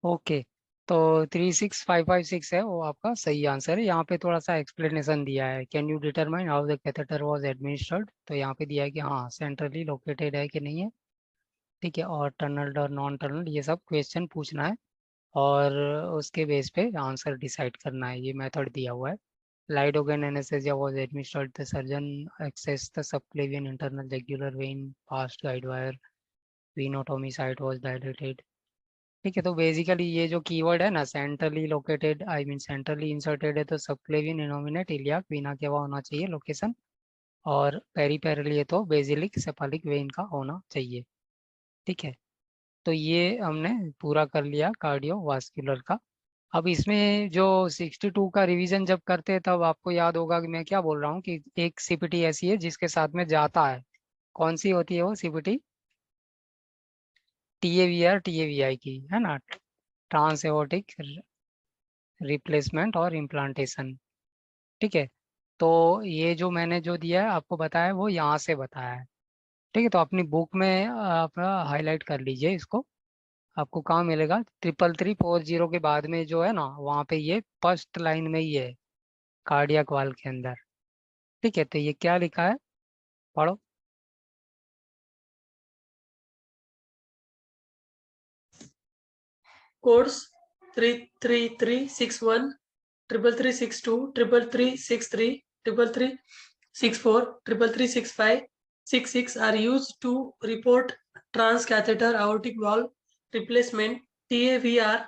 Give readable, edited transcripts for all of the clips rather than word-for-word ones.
Okay, तो 36556 है वो आपका सही आंसर है। यहाँ पे थोड़ा सा एक्सप्लेनेशन दिया है, can you determine how the catheter was administered, तो यहाँ पे दिया है कि हाँ सेंट्रली लोकेटेड है कि नहीं है। ठीक है, और टनल और नॉन टनल ये सब क्वेश्चन पूछना है, और उसके बेस पे आंसर डिसाइड करना है। ये मेथड दिया हुआ है। Lidocaine anesthesia was administered, the surgeon access the subclavian internal jugular vein passed guide wire, venotomy site was dilated. ठीक है, तो बेसिकली ये जो कीवर्ड है ना, centrally located I mean centrally inserted है, तो सबक्लेवियन इनोमिनेट इलियाक वीना के वहाँ होना चाहिए लोकेशन, और पेरीपेरल ये तो बेसिलिक सेफालिक वेन का होना चाहिए। ठीक है, तो ये हमने पूरा कर लिया कार्डियोवास्कुलर का। अब इसमें जो 62 का रिवीजन जब करते हैं तब आपको याद होगा कि मैं क्या बोल रहा हूँ कि एक सीपीटी ऐसी है जिसके साथ में जाता है। कौन सी होती है वो सीपीटी? टीएवीआर टीएवीआई की है ना, ट्रांस एओर्टिक रिप्लेसमेंट और इम्प्लांटेशन। ठीक है, तो ये जो मैंने जो दिया है आपको बताया वो यहाँ से बताया है। ठीक है, तो अपनी बुक में आप हाईलाइट कर लीजिए इसको। आपको कहाँ मिलेगा? 33340 के बाद में जो है ना, वहाँ पे ये फर्स्ट लाइन में ही है, कार्डियक वाल के अंदर। ठीक है, तो ये क्या लिखा है, पढ़ो। Codes 33361 33362 33363 33364 33365 66 are used to report transcatheter aortic valve replacement, TAVR,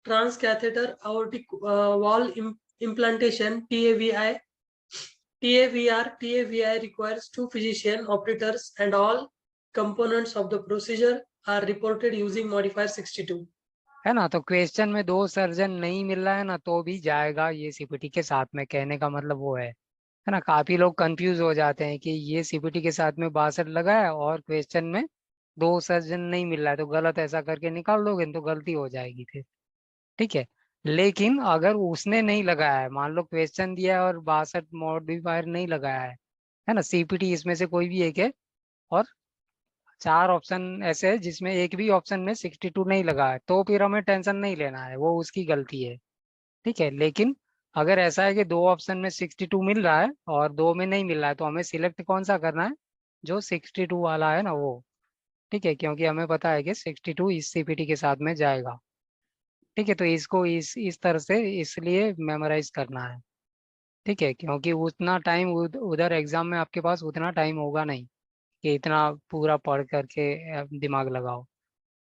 transcatheter aortic valve implantation, TAVI, TAVR, TAVI requires 2 physician operators and all components of the procedure are reported using modifier 62. है ना, तो क्वेश्चन में 2 surgeon नहीं मिल रहा है ना तो भी जाएगा ये सीपीटी के साथ में, कहने का मतलब वो है ना। काफी लोग कंफ्यूज हो जाते हैं कि ये सीपीटी के साथ में 62 लगा है और क्वेश्चन में 2 सर्जन नहीं मिल रहा है, तो गलत ऐसा करके निकाल दोगे तो गलती हो जाएगी फिर। ठीक है, लेकिन अगर उसने नहीं लगाया है, मान लो क्वेश्चन दिया है और 62 मॉडिफायर नहीं लगाया है ना, सीपीटी इसमें से कोई भी एक है, और 4 ऑप्शन ऐसे है जिसमें एक भी ऑप्शन में 62 नहीं लगा है, तो फिर हमें टेंशन नहीं लेना है, वो उसकी गलती है। ठीक है, लेकिन अगर ऐसा है कि 2 ऑप्शन में 62 मिल रहा है और 2 में नहीं मिल रहा है, तो हमें सिलेक्ट कौन सा करना है? जो 62 वाला है ना वो। ठीक है, क्योंकि हमें पता है कि 62 इस सीपीटी के साथ में जाएगा। ठीक है, तो इसको इस तरह से इसलिए मेमोराइज करना है। ठीक है, क्योंकि उतना टाइम उधर एग्जाम में आपके पास उतना टाइम होगा नहीं कि इतना पूरा पढ़ करके दिमाग लगाओ।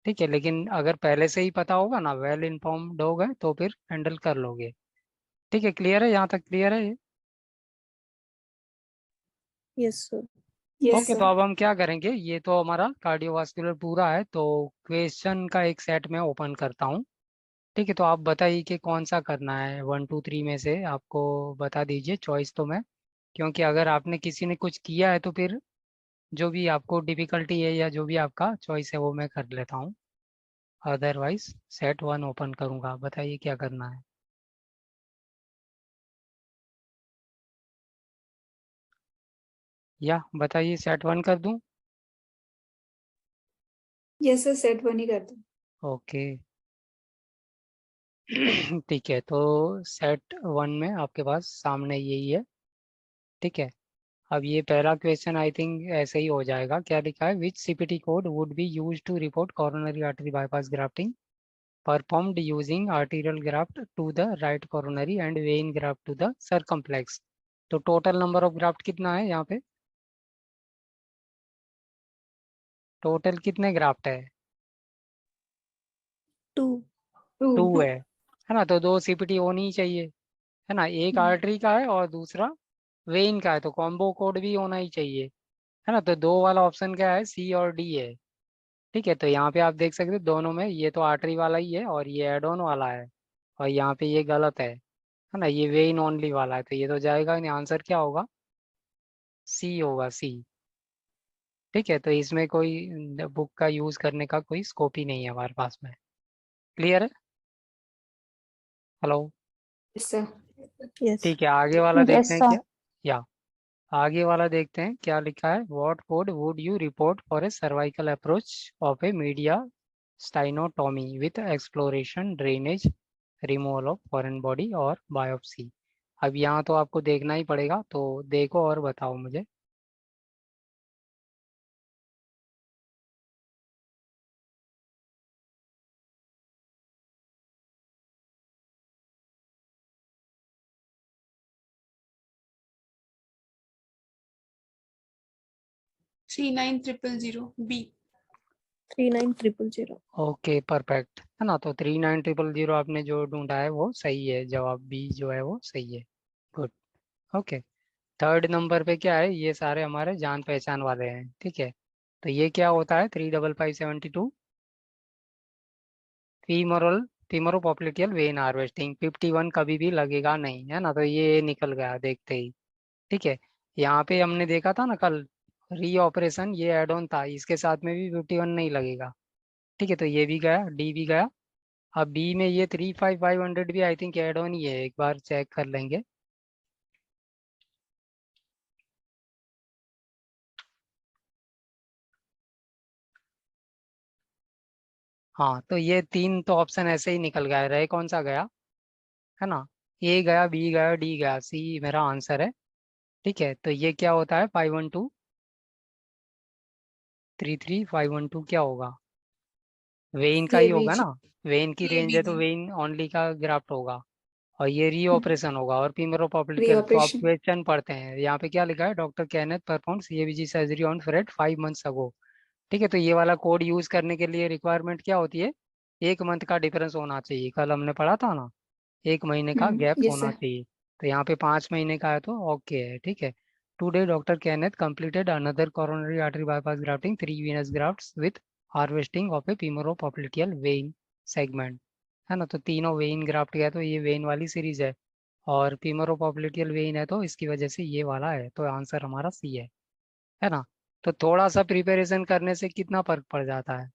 ठीक है, लेकिन अगर पहले से ही पता होगा ना, वेल इन्फॉर्म्ड हो गए तो फिर हैंडल कर लोगे। ठीक है, क्लियर है? यहाँ तक क्लियर है ये? Yes sir. ओके, तो अब हम क्या करेंगे, ये तो हमारा कार्डियोवास्कुलर पूरा है, तो क्वेश्चन का एक सेट में ओपन करता हूँ। ठीक है, तो आप बताइए कि कौन सा करना है, 1 2 3 में से आपको बता दीजिए चॉइस तो मैं, क्योंकि अगर आपने किसी ने कुछ किया है तो फिर जो भी आपको डिफिकल्टी है या जो भी आपका चॉइस है वो मैं कर लेता हूँ। अदरवाइज सेट 1 ओपन करूँगा, बताइए क्या करना है। या बताइए, सेट 1 कर दूँ? यस सर, सेट 1 ही कर दो। ओके। ठीक है, तो सेट 1 में आपके पास सामने यही है। ठीक है, अब ये पहला क्वेश्चन आई थिंक ऐसे ही हो जाएगा। क्या लिखा है? Which CPT code would be use to report coronary artery bypass grafting performed using arterial graft to the right coronary and vein graft to the circumflex. तो टोटल नंबर ऑफ ग्राफ्ट कितना है यहाँ पे? टोटल कितने graft है? 2। 2 है ना, तो 2 सीपीटी होनी ही चाहिए। है ना, एक आर्टरी का है और दूसरा वेन का है, तो कॉम्बो कोड भी होना ही चाहिए। है ना, तो 2 वाला ऑप्शन क्या है? सी और डी है। ठीक है, तो यहाँ पे आप देख सकते हो दोनों में ये तो आर्टरी वाला ही है और ये एड ऑन वाला है, और यहाँ पे ये गलत है ना, ये वेइन ओनली वाला है, तो ये तो जाएगा नहीं। आंसर क्या होगा? सी होगा, सी। ठीक है, तो इसमें कोई बुक का यूज करने का कोई स्कोप ही नहीं है हमारे पास में। क्लियर है? हेलो? Yes sir. यस। ठीक है, आगे वाला देखते यस हैं सर। क्या। या आगे वाला देखते हैं क्या लिखा है। What code would you report for a cervical approach of a mediastinotomy with exploration, drainage, removal of foreign body और बायोप्सी। अब यहाँ तो आपको देखना ही पड़ेगा, तो देखो और बताओ मुझे। Three nine triple zero B. 39000. Okay perfect, है ना। तो 39000 आपने जो ढूंढा है वो सही है, जवाब बी जो है वो सही है। गुड। ओके। थर्ड नंबर पे क्या है, ये सारे हमारे जान पहचान वाले हैं, ठीक है। तो ये क्या होता है 35572? फीमोरल फीमोरोपोप्लिटियल वेन हार्वेस्टिंग 51 कभी भी लगेगा नहीं, है ना। तो ये निकल गया देखते ही, ठीक है। यहाँ पे हमने देखा था ना कल, री ऑपरेशन ये एड ऑन था, इसके साथ में भी 51 नहीं लगेगा, ठीक है। तो ये भी गया, डी भी गया। अब बी में ये 35500 भी आई थिंक एड ऑन ही है, एक बार चेक कर लेंगे। हाँ, तो ये तीन तो ऑप्शन ऐसे ही निकल गया, रहे कौन सा गया, है ना। ए गया, बी गया, डी गया, सी मेरा आंसर है, ठीक है। तो ये क्या होता है 512 33512 क्या होगा, वेइन का ही होगा ना। वेइन की रेंज है तो एबीजी वेइन ओनली का ग्राफ्ट होगा। और ये री ऑपरेशन होगा और फीमोरोपोप्लिटियल। तो आप Pre-operation. क्वेश्चन पढ़ते हैं, यहाँ पे क्या लिखा है, doctor Kenneth perform CABG surgery on Fred 5 months ago, ठीक है। तो ये वाला कोड यूज करने के लिए रिक्वायरमेंट क्या होती है, 1 month का डिफरेंस होना चाहिए, कल हमने पढ़ा था ना, 1 महीने का गैप Yes, होना sir. चाहिए। तो यहाँ पे 5 महीने का है तो ओके है, ठीक है। Today doctor Kenneth completed another coronary artery bypass grafting 3 venous grafts with harvesting of a femoropopliteal vein segment, है ना। तो तीनों वेइन ग्राफ्ट गया, तो ये वेइन वाली सीरीज है, और फीमोरोपोप्लिटियल वेइन है तो इसकी वजह से ये वाला है, तो आंसर हमारा सी है ना। तो थोड़ा सा प्रिपरेशन करने से कितना फर्क पड़ जाता है,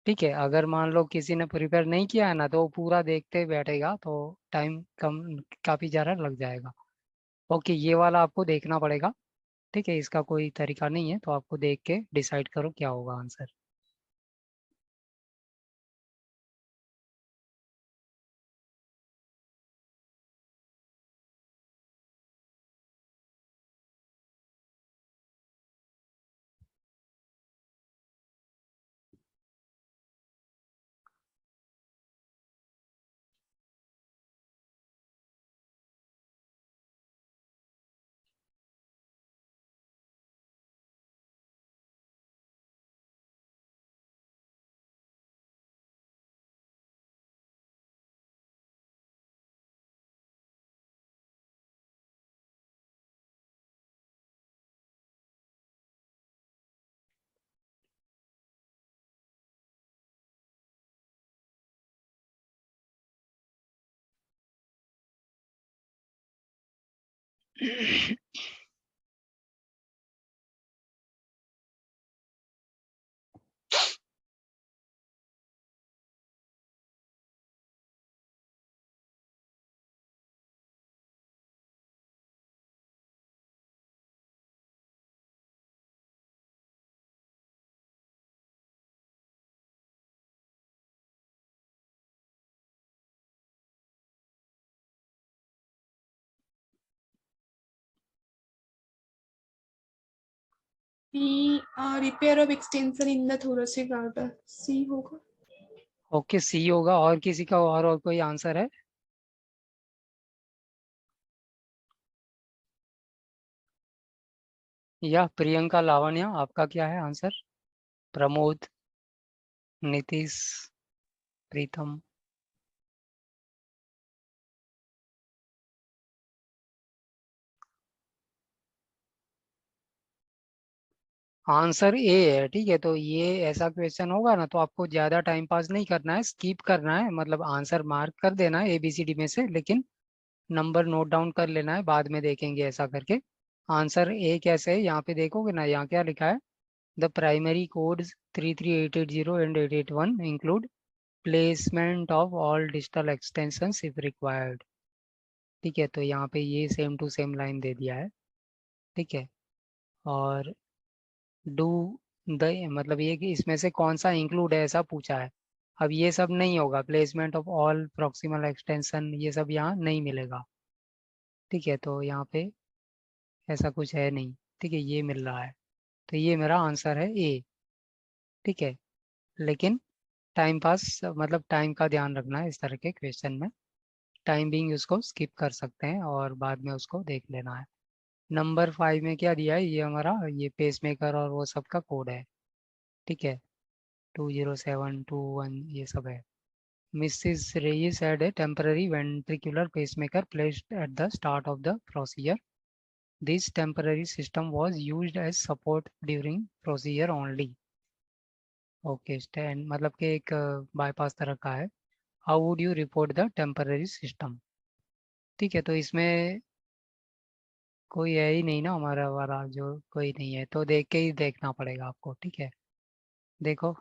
ठीक है। अगर मान लो किसी ने प्रिपेयर नहीं किया है ना, तो वो पूरा देखते बैठेगा तो टाइम कम, काफी ज़्यादा लग जाएगा। ओके, ये वाला आपको देखना पड़ेगा, ठीक है। इसका कोई तरीका नहीं है, तो आपको देख के डिसाइड करो क्या होगा answer. B repair of extension in the thoracic aorta C होगा। ओके, सी होगा। और किसी का और कोई आंसर है? या प्रियंका, लावण्य, आपका क्या है answer? Pramod, Nitish, Pritam. Answer A है, ठीक है। तो ये ऐसा क्वेश्चन होगा ना, तो आपको ज्यादा टाइम पास नहीं करना है, स्किप करना है, मतलब आंसर मार्क कर देना है ABCD में से, लेकिन नंबर नोट डाउन कर लेना है, बाद में देखेंगे ऐसा करके। आंसर ए कैसे है, यहाँ पे देखोगे ना, यहाँ क्या लिखा है, the primary codes 33880 and 881 include placement of all digital extensions if required, ठीक है। तो यहाँ पे ये सेम टू सेम लाइन दे दिया है, ठीक है। और डू द, मतलब ये कि इसमें से कौन सा इंक्लूड है ऐसा पूछा है, अब ये सब नहीं होगा, placement of all proximal extension ये सब यहाँ नहीं मिलेगा। ठीक है, तो यहाँ पे ऐसा कुछ है नहीं। ठीक है, ये मिल रहा है, तो ये मेरा आंसर है ए। ठीक है, लेकिन टाइम पास मतलब टाइम का ध्यान रखना है इस तरह के क्वेश्चन में। टाइम बिंग उसको स्किप कर सकते हैं और बाद में उसको देख लेना है। नंबर 5 में क्या दिया है, ये हमारा ये पेसमेकर और वो सब का कोड है। ठीक है, 20721 ये सब है। Mrs Reyes had a temporary ventricular pacemaker placed at the start of the procedure. This temporary system was used as support during procedure only. Okay, stand मतलब कि एक बाईपास तरह का है। How would you report the temporary system? ठीक है, तो इसमें कोई है ही नहीं ना हमारा वाला, जो कोई नहीं है तो देख के ही देखना पड़ेगा आपको। ठीक है, देखो।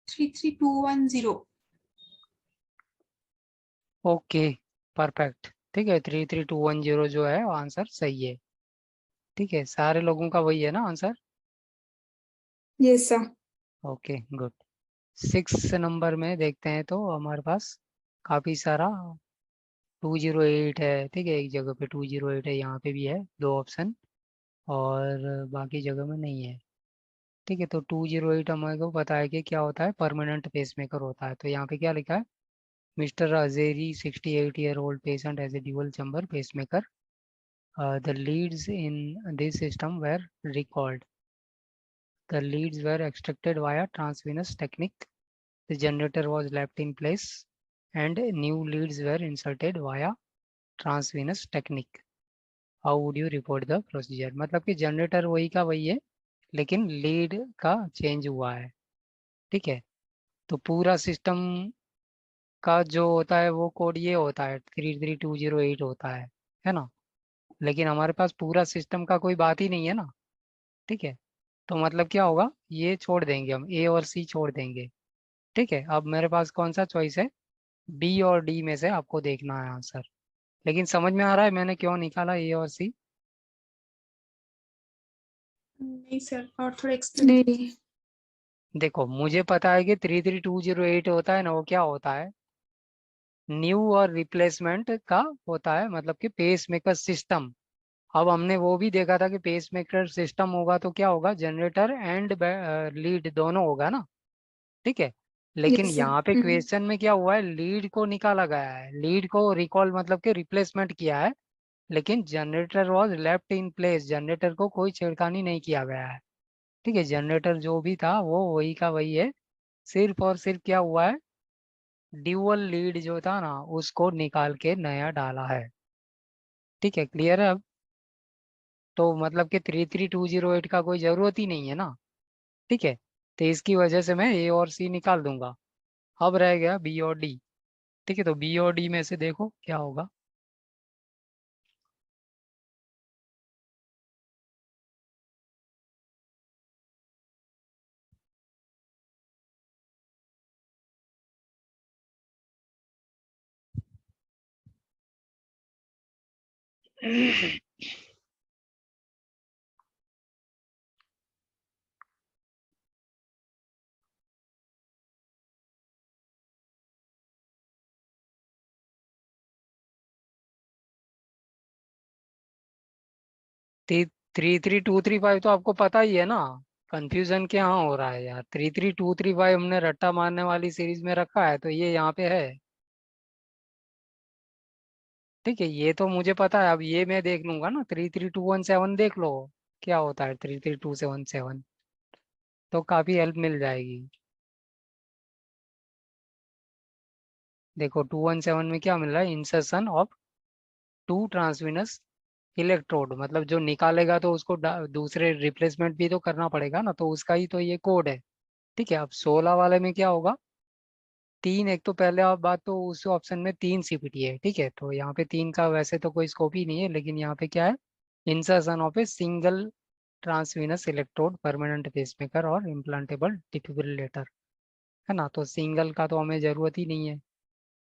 Three three two one zero. Okay, perfect. ठीक है, 33210 जो है वो आंसर सही है। ठीक है, सारे लोगों का वही है ना answer? Yes, sir. Okay, good. 6 number में देखते हैं तो हमारे पास काफ़ी सारा 208 है। ठीक है, एक जगह पे 208 है, यहाँ पे भी है 2 ऑप्शन, और बाकी जगह में नहीं है। ठीक है, तो 208 हमारे को पता है कि क्या होता है, परमानेंट पेसमेकर होता है। तो यहाँ पे क्या लिखा है, Mr Azeri 68-year-old patient has a dual chamber pacemaker, the leads in this system were recalled, the leads were extracted via transvenous technique, the generator was left in place and new leads were inserted via transvenous technique. How would you report the procedure? मतलब कि generator वही का वही है, लेकिन lead का change हुआ है। ठीक है, तो पूरा सिस्टम का जो होता है वो कोड ये होता है, 33208 होता है ना। लेकिन हमारे पास पूरा सिस्टम का कोई बात ही नहीं है ना। ठीक है, तो मतलब क्या होगा, ये छोड़ देंगे हम, ए और सी छोड़ देंगे। ठीक है, अब मेरे पास कौन सा चॉइस है, बी और डी में से आपको देखना है आंसर। लेकिन समझ में आ रहा है मैंने क्यों निकाला ए और सी? नहीं सर, और थोड़ा एक्सप्लेन। नहीं। देखो, मुझे पता है कि 33208 होता है ना, वो क्या होता है, न्यू और रिप्लेसमेंट का होता है, मतलब कि पेस मेकर सिस्टम। अब हमने वो भी देखा था कि पेस मेकर सिस्टम होगा तो क्या होगा, जनरेटर एंड लीड दोनों होगा ना। ठीक है, लेकिन Yes, sir. यहाँ पे क्वेश्चन में क्या हुआ है, लीड को निकाला गया है, लीड को रिकॉल मतलब कि रिप्लेसमेंट किया है, लेकिन generator was left in place, generator को कोई छेड़खानी नहीं किया गया है। ठीक है, जनरेटर जो भी था वो वही का वही है, सिर्फ और सिर्फ क्या हुआ है, ड्यूअल लीड जो था ना उसको निकाल के नया डाला है। ठीक है, क्लियर है अब? तो मतलब कि 33208 का कोई ज़रूरत ही नहीं है ना। ठीक है, तो इसकी वजह से मैं ए और सी निकाल दूंगा। अब रह गया बी और डी। ठीक है, तो बी और डी में से देखो क्या होगा। 33,235 तो आपको पता ही है ना, कंफ्यूजन क्या यहाँ हो रहा है यार। 33,235 हमने रट्टा मारने वाली सीरीज में रखा है, तो ये यहाँ पे है। ठीक है, ये तो मुझे पता है। अब ये मैं देख लूंगा ना, 33,217 देख लो क्या होता है 33,217, तो काफी हेल्प मिल जाएगी। देखो 217 में क्या मिल रहा है, इंसर्शन ऑफ टू ट्रांसविनस इलेक्ट्रोड, मतलब जो निकालेगा तो उसको दूसरे रिप्लेसमेंट भी तो करना पड़ेगा ना, तो उसका ही तो ये कोड है। ठीक है, अब 16 वाले में क्या होगा, तीन, एक तो पहले आप बात तो उस ऑप्शन में 3 CPT है। ठीक है, तो यहाँ पे 3 का वैसे तो कोई स्कोप ही नहीं है, लेकिन यहाँ पे क्या है, insertion of a single transvenous electrode permanent pacemaker और इम्प्लांटेबल डिफिब्रिलेटर, है ना। तो सिंगल का तो हमें जरूरत ही नहीं है,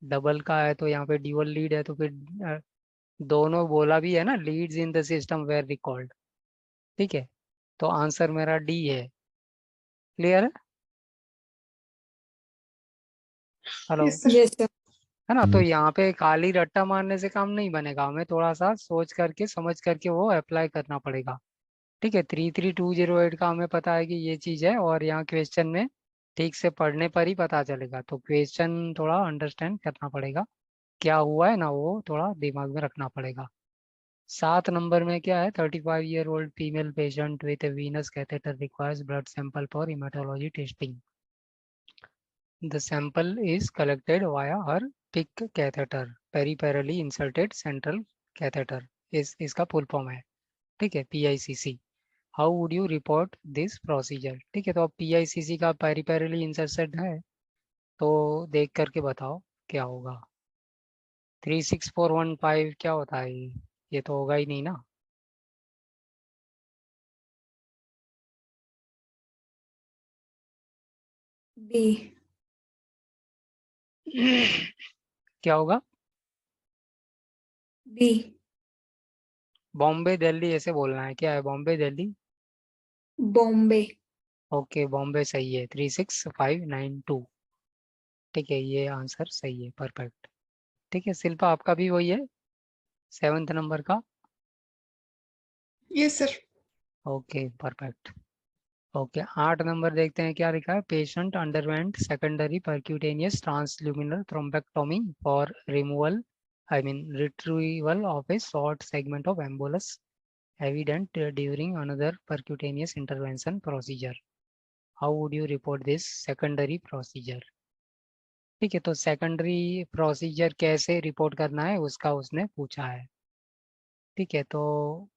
डबल का है तो यहाँ पे ड्यूअल लीड है, तो फिर दोनों बोला भी है ना, leads in the system were recalled. ठीक है, तो आंसर मेरा डी है। क्लियर है? Hello? Yes, sir. Yes, sir. है ना, तो यहाँ पे खाली रट्टा मारने से काम नहीं बनेगा, हमें थोड़ा सा सोच करके समझ करके वो अप्लाई करना पड़ेगा। ठीक है, 33,208 का हमें पता है कि ये चीज़ है, और यहाँ क्वेश्चन में ठीक से पढ़ने पर ही पता चलेगा, तो क्वेश्चन थोड़ा अंडरस्टैंड करना पड़ेगा, क्या हुआ है ना, वो थोड़ा दिमाग में रखना पड़ेगा। 7 नंबर में क्या है, 35-year-old female patient with Venus catheter requires blood sample for hematology testing. The sample is collected via her PIC catheter, periferally inserted central catheter, इसका फुल फॉर्म है। ठीक है, PICC। How would you report this procedure? ठीक है, तो अब PICC का पेरिपेरली inserted है, तो देख करके बताओ क्या होगा। 36415 क्या होता है ये तो होगा ही नहीं ना। B. क्या होगा? B. बॉम्बे दिल्ली ऐसे बोलना है, क्या है बॉम्बे दिल्ली? Bombay. ओके, बॉम्बे सही है, 36592। ठीक है, ये आंसर सही है, परफेक्ट। ठीक है शिल्पा, आपका भी वही है, 7th नंबर का। Yes, sir. Okay perfect. Okay, 8 number देखते हैं क्या लिखा है। Patient underwent secondary percutaneous transluminal thrombectomy for removal, I mean retrieval of A short segment of embolus evident during another percutaneous intervention procedure. How would you report this secondary procedure? ठीक है, तो secondary procedure कैसे report करना है उसका उसने पूछा है। ठीक है, तो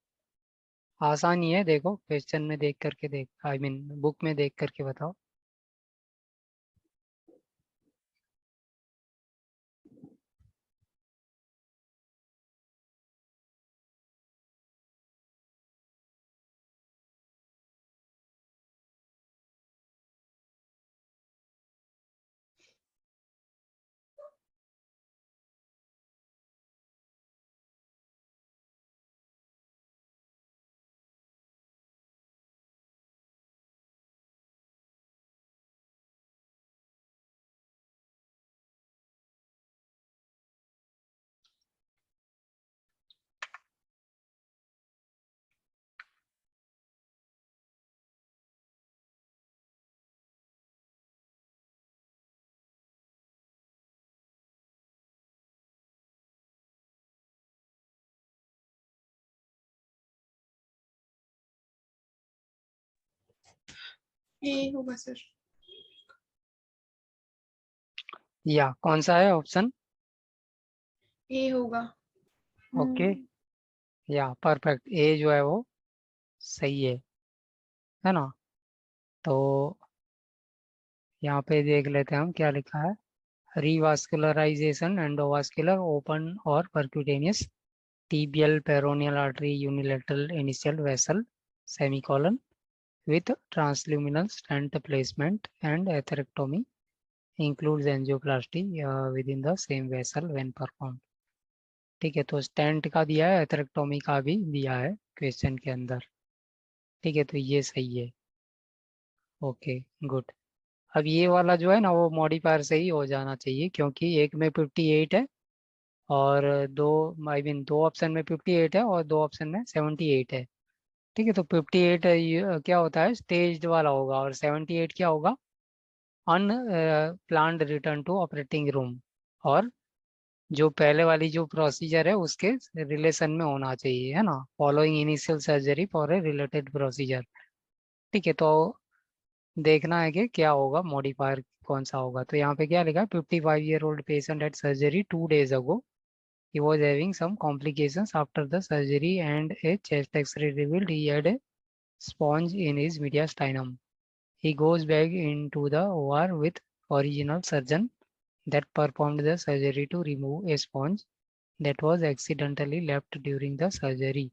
आसान ही है, देखो क्वेश्चन में देख करके देख, आई मीन बुक में देख करके बताओ। A होगा sir. या कौन सा है ऑप्शन? A होगा. ओके, या परफेक्ट, ए जो है वो सही है ना। तो यहाँ पे देख लेते हैं हम क्या लिखा है। रिवास्कुलराइजेशन एंडोवास्कुलर ओपन और percutaneous tibial peroneal artery unilateral initial vessel semicolon with transluminal stent placement and atherectomy includes angioplasty within the same vessel when performed। ठीक है, तो स्टेंट का दिया है, एथेरेक्टोमी का भी दिया है क्वेश्चन के अंदर। ठीक है, तो ये सही है। Okay good. अब ये वाला जो है ना, वो मॉडिफायर से ही हो जाना चाहिए, क्योंकि एक में 58 है और दो, आई मीन दो ऑप्शन में 58 है और दो ऑप्शन में 78 है। ठीक है। तो 58 क्या होता है, स्टेज्ड वाला होगा, और 78 क्या होगा, unplanned return to operating room. और जो पहले वाली जो प्रोसीजर है उसके रिलेशन में होना चाहिए, है ना, following initial surgery for a related procedure. ठीक है। तो देखना है कि क्या होगा, मॉडिफायर कौन सा होगा। तो यहाँ पे क्या लिखा है, 55-year-old patient at surgery 2 days ago, he was having some complications after the surgery and a chest x-ray revealed he had a sponge in his mediastinum. He goes back into the OR with original surgeon that performed the surgery to remove a sponge that was accidentally left during the surgery.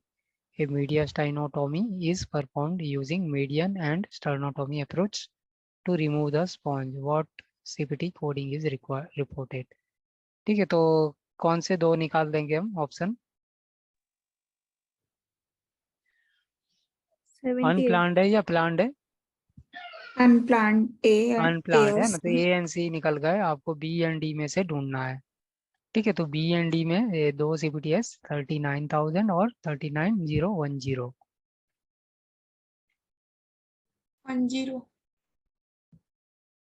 A mediastinotomy is performed using median and sternotomy approach to remove the sponge. What CPT coding is reported? ठीक है। तो कौन से दो निकाल देंगे हम option, 78 unplanned है या प्लान्ड है? unplanned A and A unplanned or है ना, तो C. ए एंड सी निकल गए, आपको बी एंड डी में से ढूंढना है। ठीक है। तो बी एंड डी में ये दो CPTS 39,000 और 39,010। 10।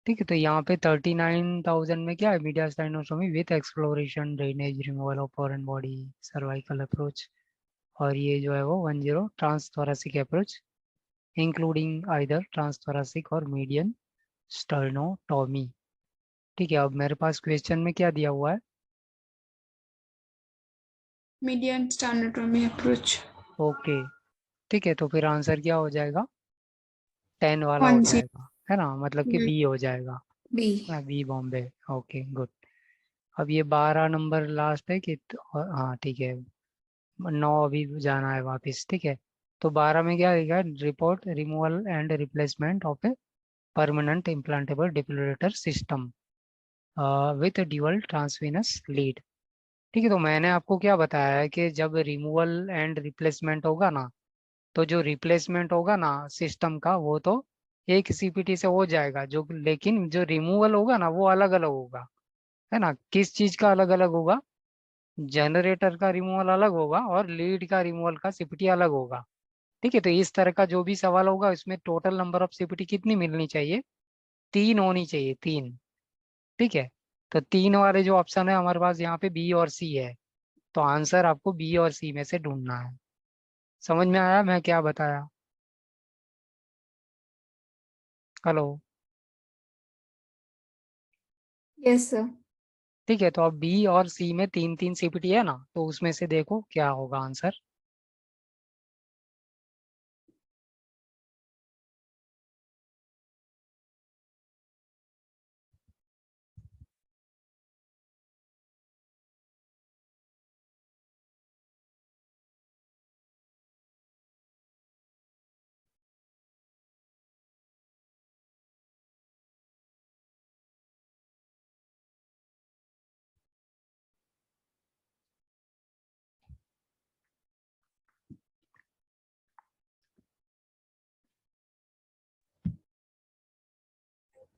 ठीक है। तो यहाँ पे 39,000 में क्या है, mediastinotomy with exploration drainage removal of foreign body cervical approach. और ये जो है वो 10 transthoracic approach including either transthoracic और मीडियन स्टर्नोटोमी। ठीक है। अब मेरे पास क्वेश्चन में क्या दिया हुआ है, Median sternotomy approach। ओके। ठीक है। तो फिर आंसर क्या हो जाएगा, 10 वाला हो 10। जाएगा, है ना, मतलब कि बी हो जाएगा, B. B Bombay. Okay good. अब ये 12 नंबर लास्ट है कि हाँ ठीक है, 9 अभी जाना है वापस। ठीक है। तो 12 में क्या लिखा है, report removal and replacement of a permanent implantable defibrillator system with dual transvenous lead. ठीक है। तो मैंने आपको क्या बताया है कि जब रिमूवल एंड रिप्लेसमेंट होगा ना, तो जो रिप्लेसमेंट होगा ना सिस्टम का, वो तो एक CPT से हो जाएगा, जो लेकिन जो रिमूवल होगा ना वो अलग अलग होगा, है ना। किस चीज का अलग अलग होगा, जनरेटर का रिमूवल अलग होगा और लीड का रिमूवल का CPT अलग होगा। ठीक है। तो इस तरह का जो भी सवाल होगा इसमें टोटल नंबर ऑफ CPT कितनी मिलनी चाहिए, 3 होनी चाहिए, 3। ठीक है। तो 3 वाले जो ऑप्शन है हमारे पास यहाँ पे बी और सी है, तो आंसर आपको बी और सी में से ढूंढना है। समझ में आया मैं क्या बताया? हेलो। Yes, sir. ठीक है। तो अब बी और सी में 3-3 CPT है ना, तो उसमें से देखो क्या होगा आंसर।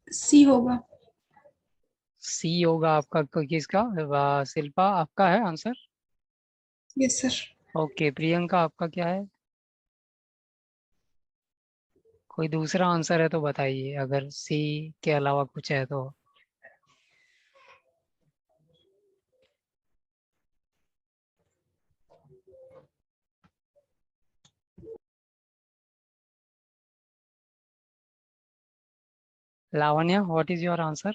सी होगा। सी होगा आपका, किसका, शिल्पा आपका है answer? Yes sir. Okay, Priyanka आपका क्या है? कोई दूसरा आंसर है तो बताइए, अगर सी के अलावा कुछ है तो। Lavanya, what is your answer?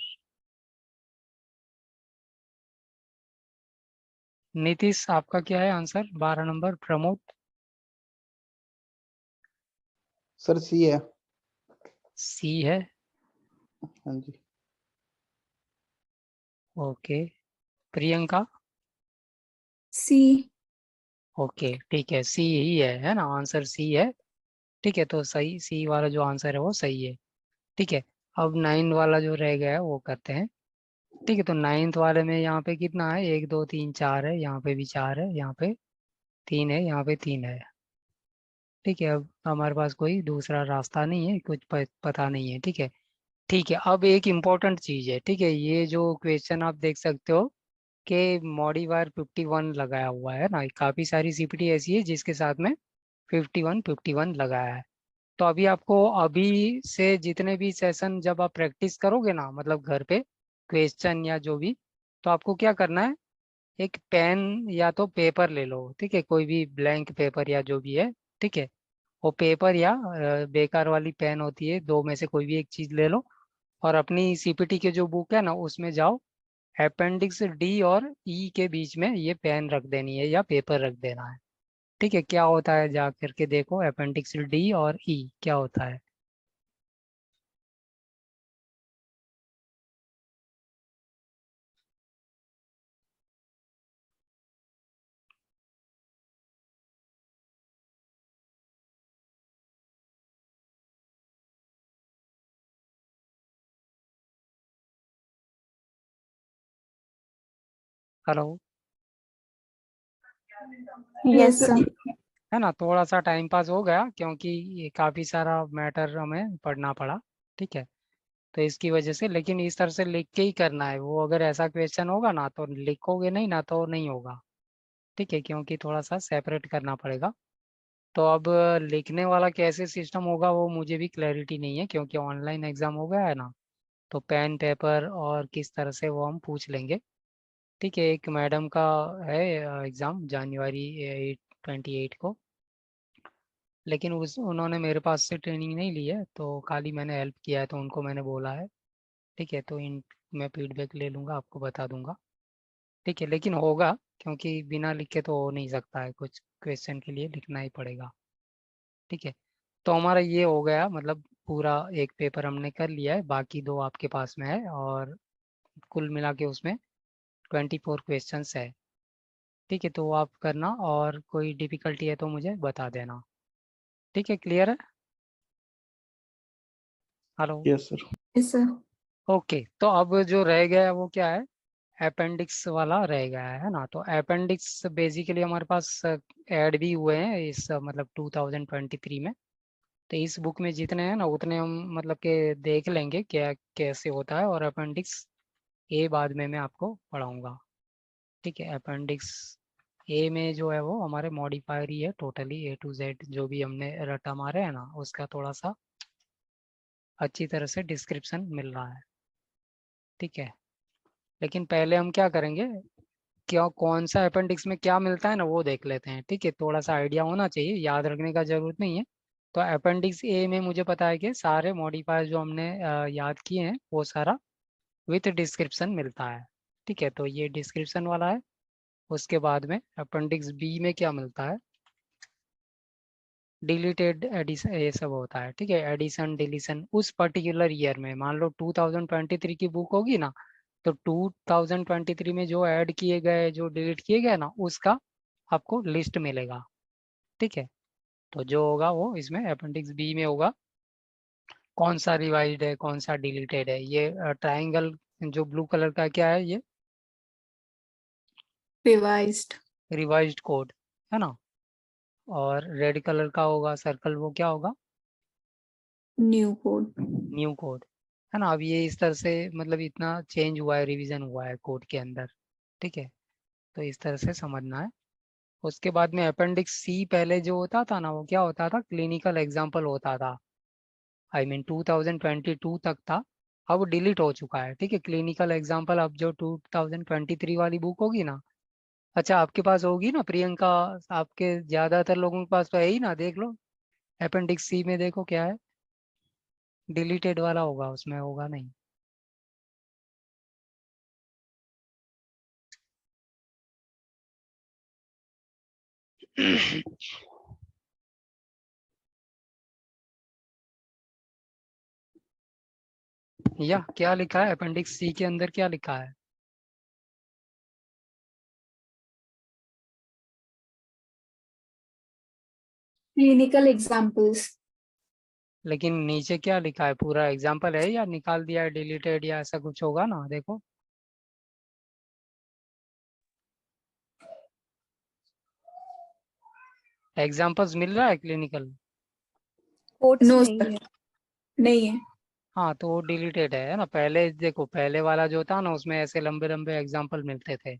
Nitish आपका क्या है आंसर, 12 नंबर? प्रमोद? सर सी है। सी है। हाँ जी। ओके। प्रियंका? C. ओके ठीक है, सी ही है ना, आंसर सी है। ठीक है। तो सही, सी वाला जो आंसर है वो सही है। ठीक है। अब 9 वाला जो रह गया है वो करते हैं। ठीक है। तो 9th वाले में यहाँ पे कितना है, 1 2 3 4 है, यहाँ पे भी 4 है, यहाँ पे 3 है, यहाँ पे 3 है। ठीक है। अब हमारे पास कोई दूसरा रास्ता नहीं है, कुछ पता नहीं है। ठीक है। ठीक है। अब एक इम्पोर्टेंट चीज़ है, ठीक है, ये जो क्वेश्चन आप देख सकते हो कि मॉडिफायर 51 लगाया हुआ है ना, काफ़ी सारी CPT ऐसी है जिसके साथ में 51 लगाया है। तो अभी आपको अभी से जितने भी सेशन जब आप प्रैक्टिस करोगे ना, मतलब घर पे क्वेश्चन या जो भी, तो आपको क्या करना है, एक पेन या तो पेपर ले लो, ठीक है, कोई भी ब्लैंक पेपर या जो भी है, ठीक है, वो पेपर या बेकार वाली पेन होती है, दो में से कोई भी एक चीज ले लो, और अपनी सीपीटी के जो बुक है ना उसमें जाओ, अपेंडिक्स डी और ई के बीच में ये पेन रख देनी है या पेपर रख देना है। ठीक है, क्या होता है जा करके देखो, अपेंडिक्स डी और ई क्या होता है। Hello, Yes, sir. है ना, थोड़ा सा टाइम पास हो गया क्योंकि ये काफ़ी सारा मैटर हमें पढ़ना पड़ा, ठीक है, तो इसकी वजह से, लेकिन इस तरह से लिख के ही करना है वो, अगर ऐसा क्वेश्चन होगा ना तो लिखोगे नहीं ना तो नहीं होगा, ठीक है, क्योंकि थोड़ा सा सेपरेट करना पड़ेगा। तो अब लिखने वाला कैसे सिस्टम होगा वो मुझे भी क्लैरिटी नहीं है, क्योंकि ऑनलाइन एग्ज़ाम हो गया है ना, तो पेन पेपर और किस तरह से वो हम पूछ लेंगे। ठीक है, एक मैडम का है एग्ज़ाम जनवरी 28 को, लेकिन उस उन्होंने मेरे पास से ट्रेनिंग नहीं ली है, तो खाली मैंने हेल्प किया है, तो उनको मैंने बोला है, ठीक है, तो इन मैं फीडबैक ले लूँगा, आपको बता दूंगा, ठीक है, लेकिन होगा, क्योंकि बिना लिखे तो हो नहीं सकता है, कुछ क्वेश्चन के लिए लिखना ही पड़ेगा, ठीक है। तो हमारा ये हो गया, मतलब पूरा एक पेपर हमने कर लिया है, बाकी दो आपके पास में है, और कुल मिला के उसमें 24 क्वेश्चंस है, ठीक है, तो वो आप करना, और कोई डिफ़िकल्टी है तो मुझे बता देना, ठीक है, क्लियर है। Hello, yes sir. Yes, sir. Okay, तो अब जो रह गया है वो क्या है, अपेंडिक्स वाला रह गया है ना, तो अपेंडिक्स बेसिकली हमारे पास ऐड भी हुए हैं इस मतलब 2023 में, तो इस बुक में जितने हैं ना उतने हम मतलब के देख लेंगे क्या कैसे होता है, और अपेंडिक्स ए बाद में मैं आपको पढ़ाऊंगा, ठीक है। अपेंडिक्स ए में जो है वो हमारे मॉडिफायर ही है, टोटली A to Z जो भी हमने रटा मारे है ना उसका थोड़ा सा अच्छी तरह से डिस्क्रिप्शन मिल रहा है, ठीक है। लेकिन पहले हम क्या करेंगे, क्या कौन सा अपेंडिक्स में क्या मिलता है ना वो देख लेते हैं, ठीक है, थोड़ा सा आइडिया होना चाहिए, याद रखने का जरूरत नहीं है। तो अपेंडिक्स ए में मुझे पता है कि सारे मॉडिफायर जो हमने याद किए हैं वो सारा विथ डिस्क्रिप्शन मिलता है, ठीक है, तो ये डिस्क्रिप्शन वाला है। उसके बाद में अपेंडिक्स बी में क्या मिलता है, डिलीटेड एडिशन ये सब होता है, ठीक है, एडिशन डिलीशन उस पर्टिकुलर ईयर में, मान लो 2023 की बुक होगी ना, तो 2023 में जो ऐड किए गए जो डिलीट किए गए ना उसका आपको लिस्ट मिलेगा, ठीक है। तो जो होगा वो इसमें अपेंडिक्स बी में होगा, कौन सा रिवाइज्ड है कौन सा डिलीटेड है, ये ट्राइंगल जो ब्लू कलर का क्या है ये Revised. रिवाइज्ड कोड है ना, और रेड कलर का होगा सर्कल वो क्या होगा, New code. न्यू कोड, है ना। अब ये इस तरह से मतलब इतना चेंज हुआ है, रिवीजन हुआ है कोड के अंदर, ठीक है, तो इस तरह से समझना है। उसके बाद में अपेंडिक्स सी पहले जो होता था ना वो क्या होता था, क्लिनिकल एग्जाम्पल होता था, आई मीन 2022 तक था, अब डिलीट हो चुका है, ठीक है, क्लिनिकल एग्जाम्पल अब जो 2023 वाली बुक होगी ना, अच्छा आपके पास होगी ना प्रियंका, आपके ज़्यादातर लोगों के पास तो है ही ना, देख लो अपेंडिक्स सी में देखो क्या है, डिलीटेड वाला होगा उसमें, होगा नहीं। या क्या लिखा है अपेंडिक्स सी के अंदर, क्या लिखा है, Clinical examples. लेकिन नीचे क्या लिखा है, पूरा एग्जाम्पल है या निकाल दिया है डिलीटेड या ऐसा कुछ होगा ना, देखो एग्जाम्पल्स मिल रहा है क्लिनिकल, कोट्स No, नहीं sir. है। नहीं है. हाँ तो वो डिलीटेड है ना, पहले देखो पहले वाला जो था ना उसमें ऐसे लंबे लंबे एग्जाम्पल मिलते थे,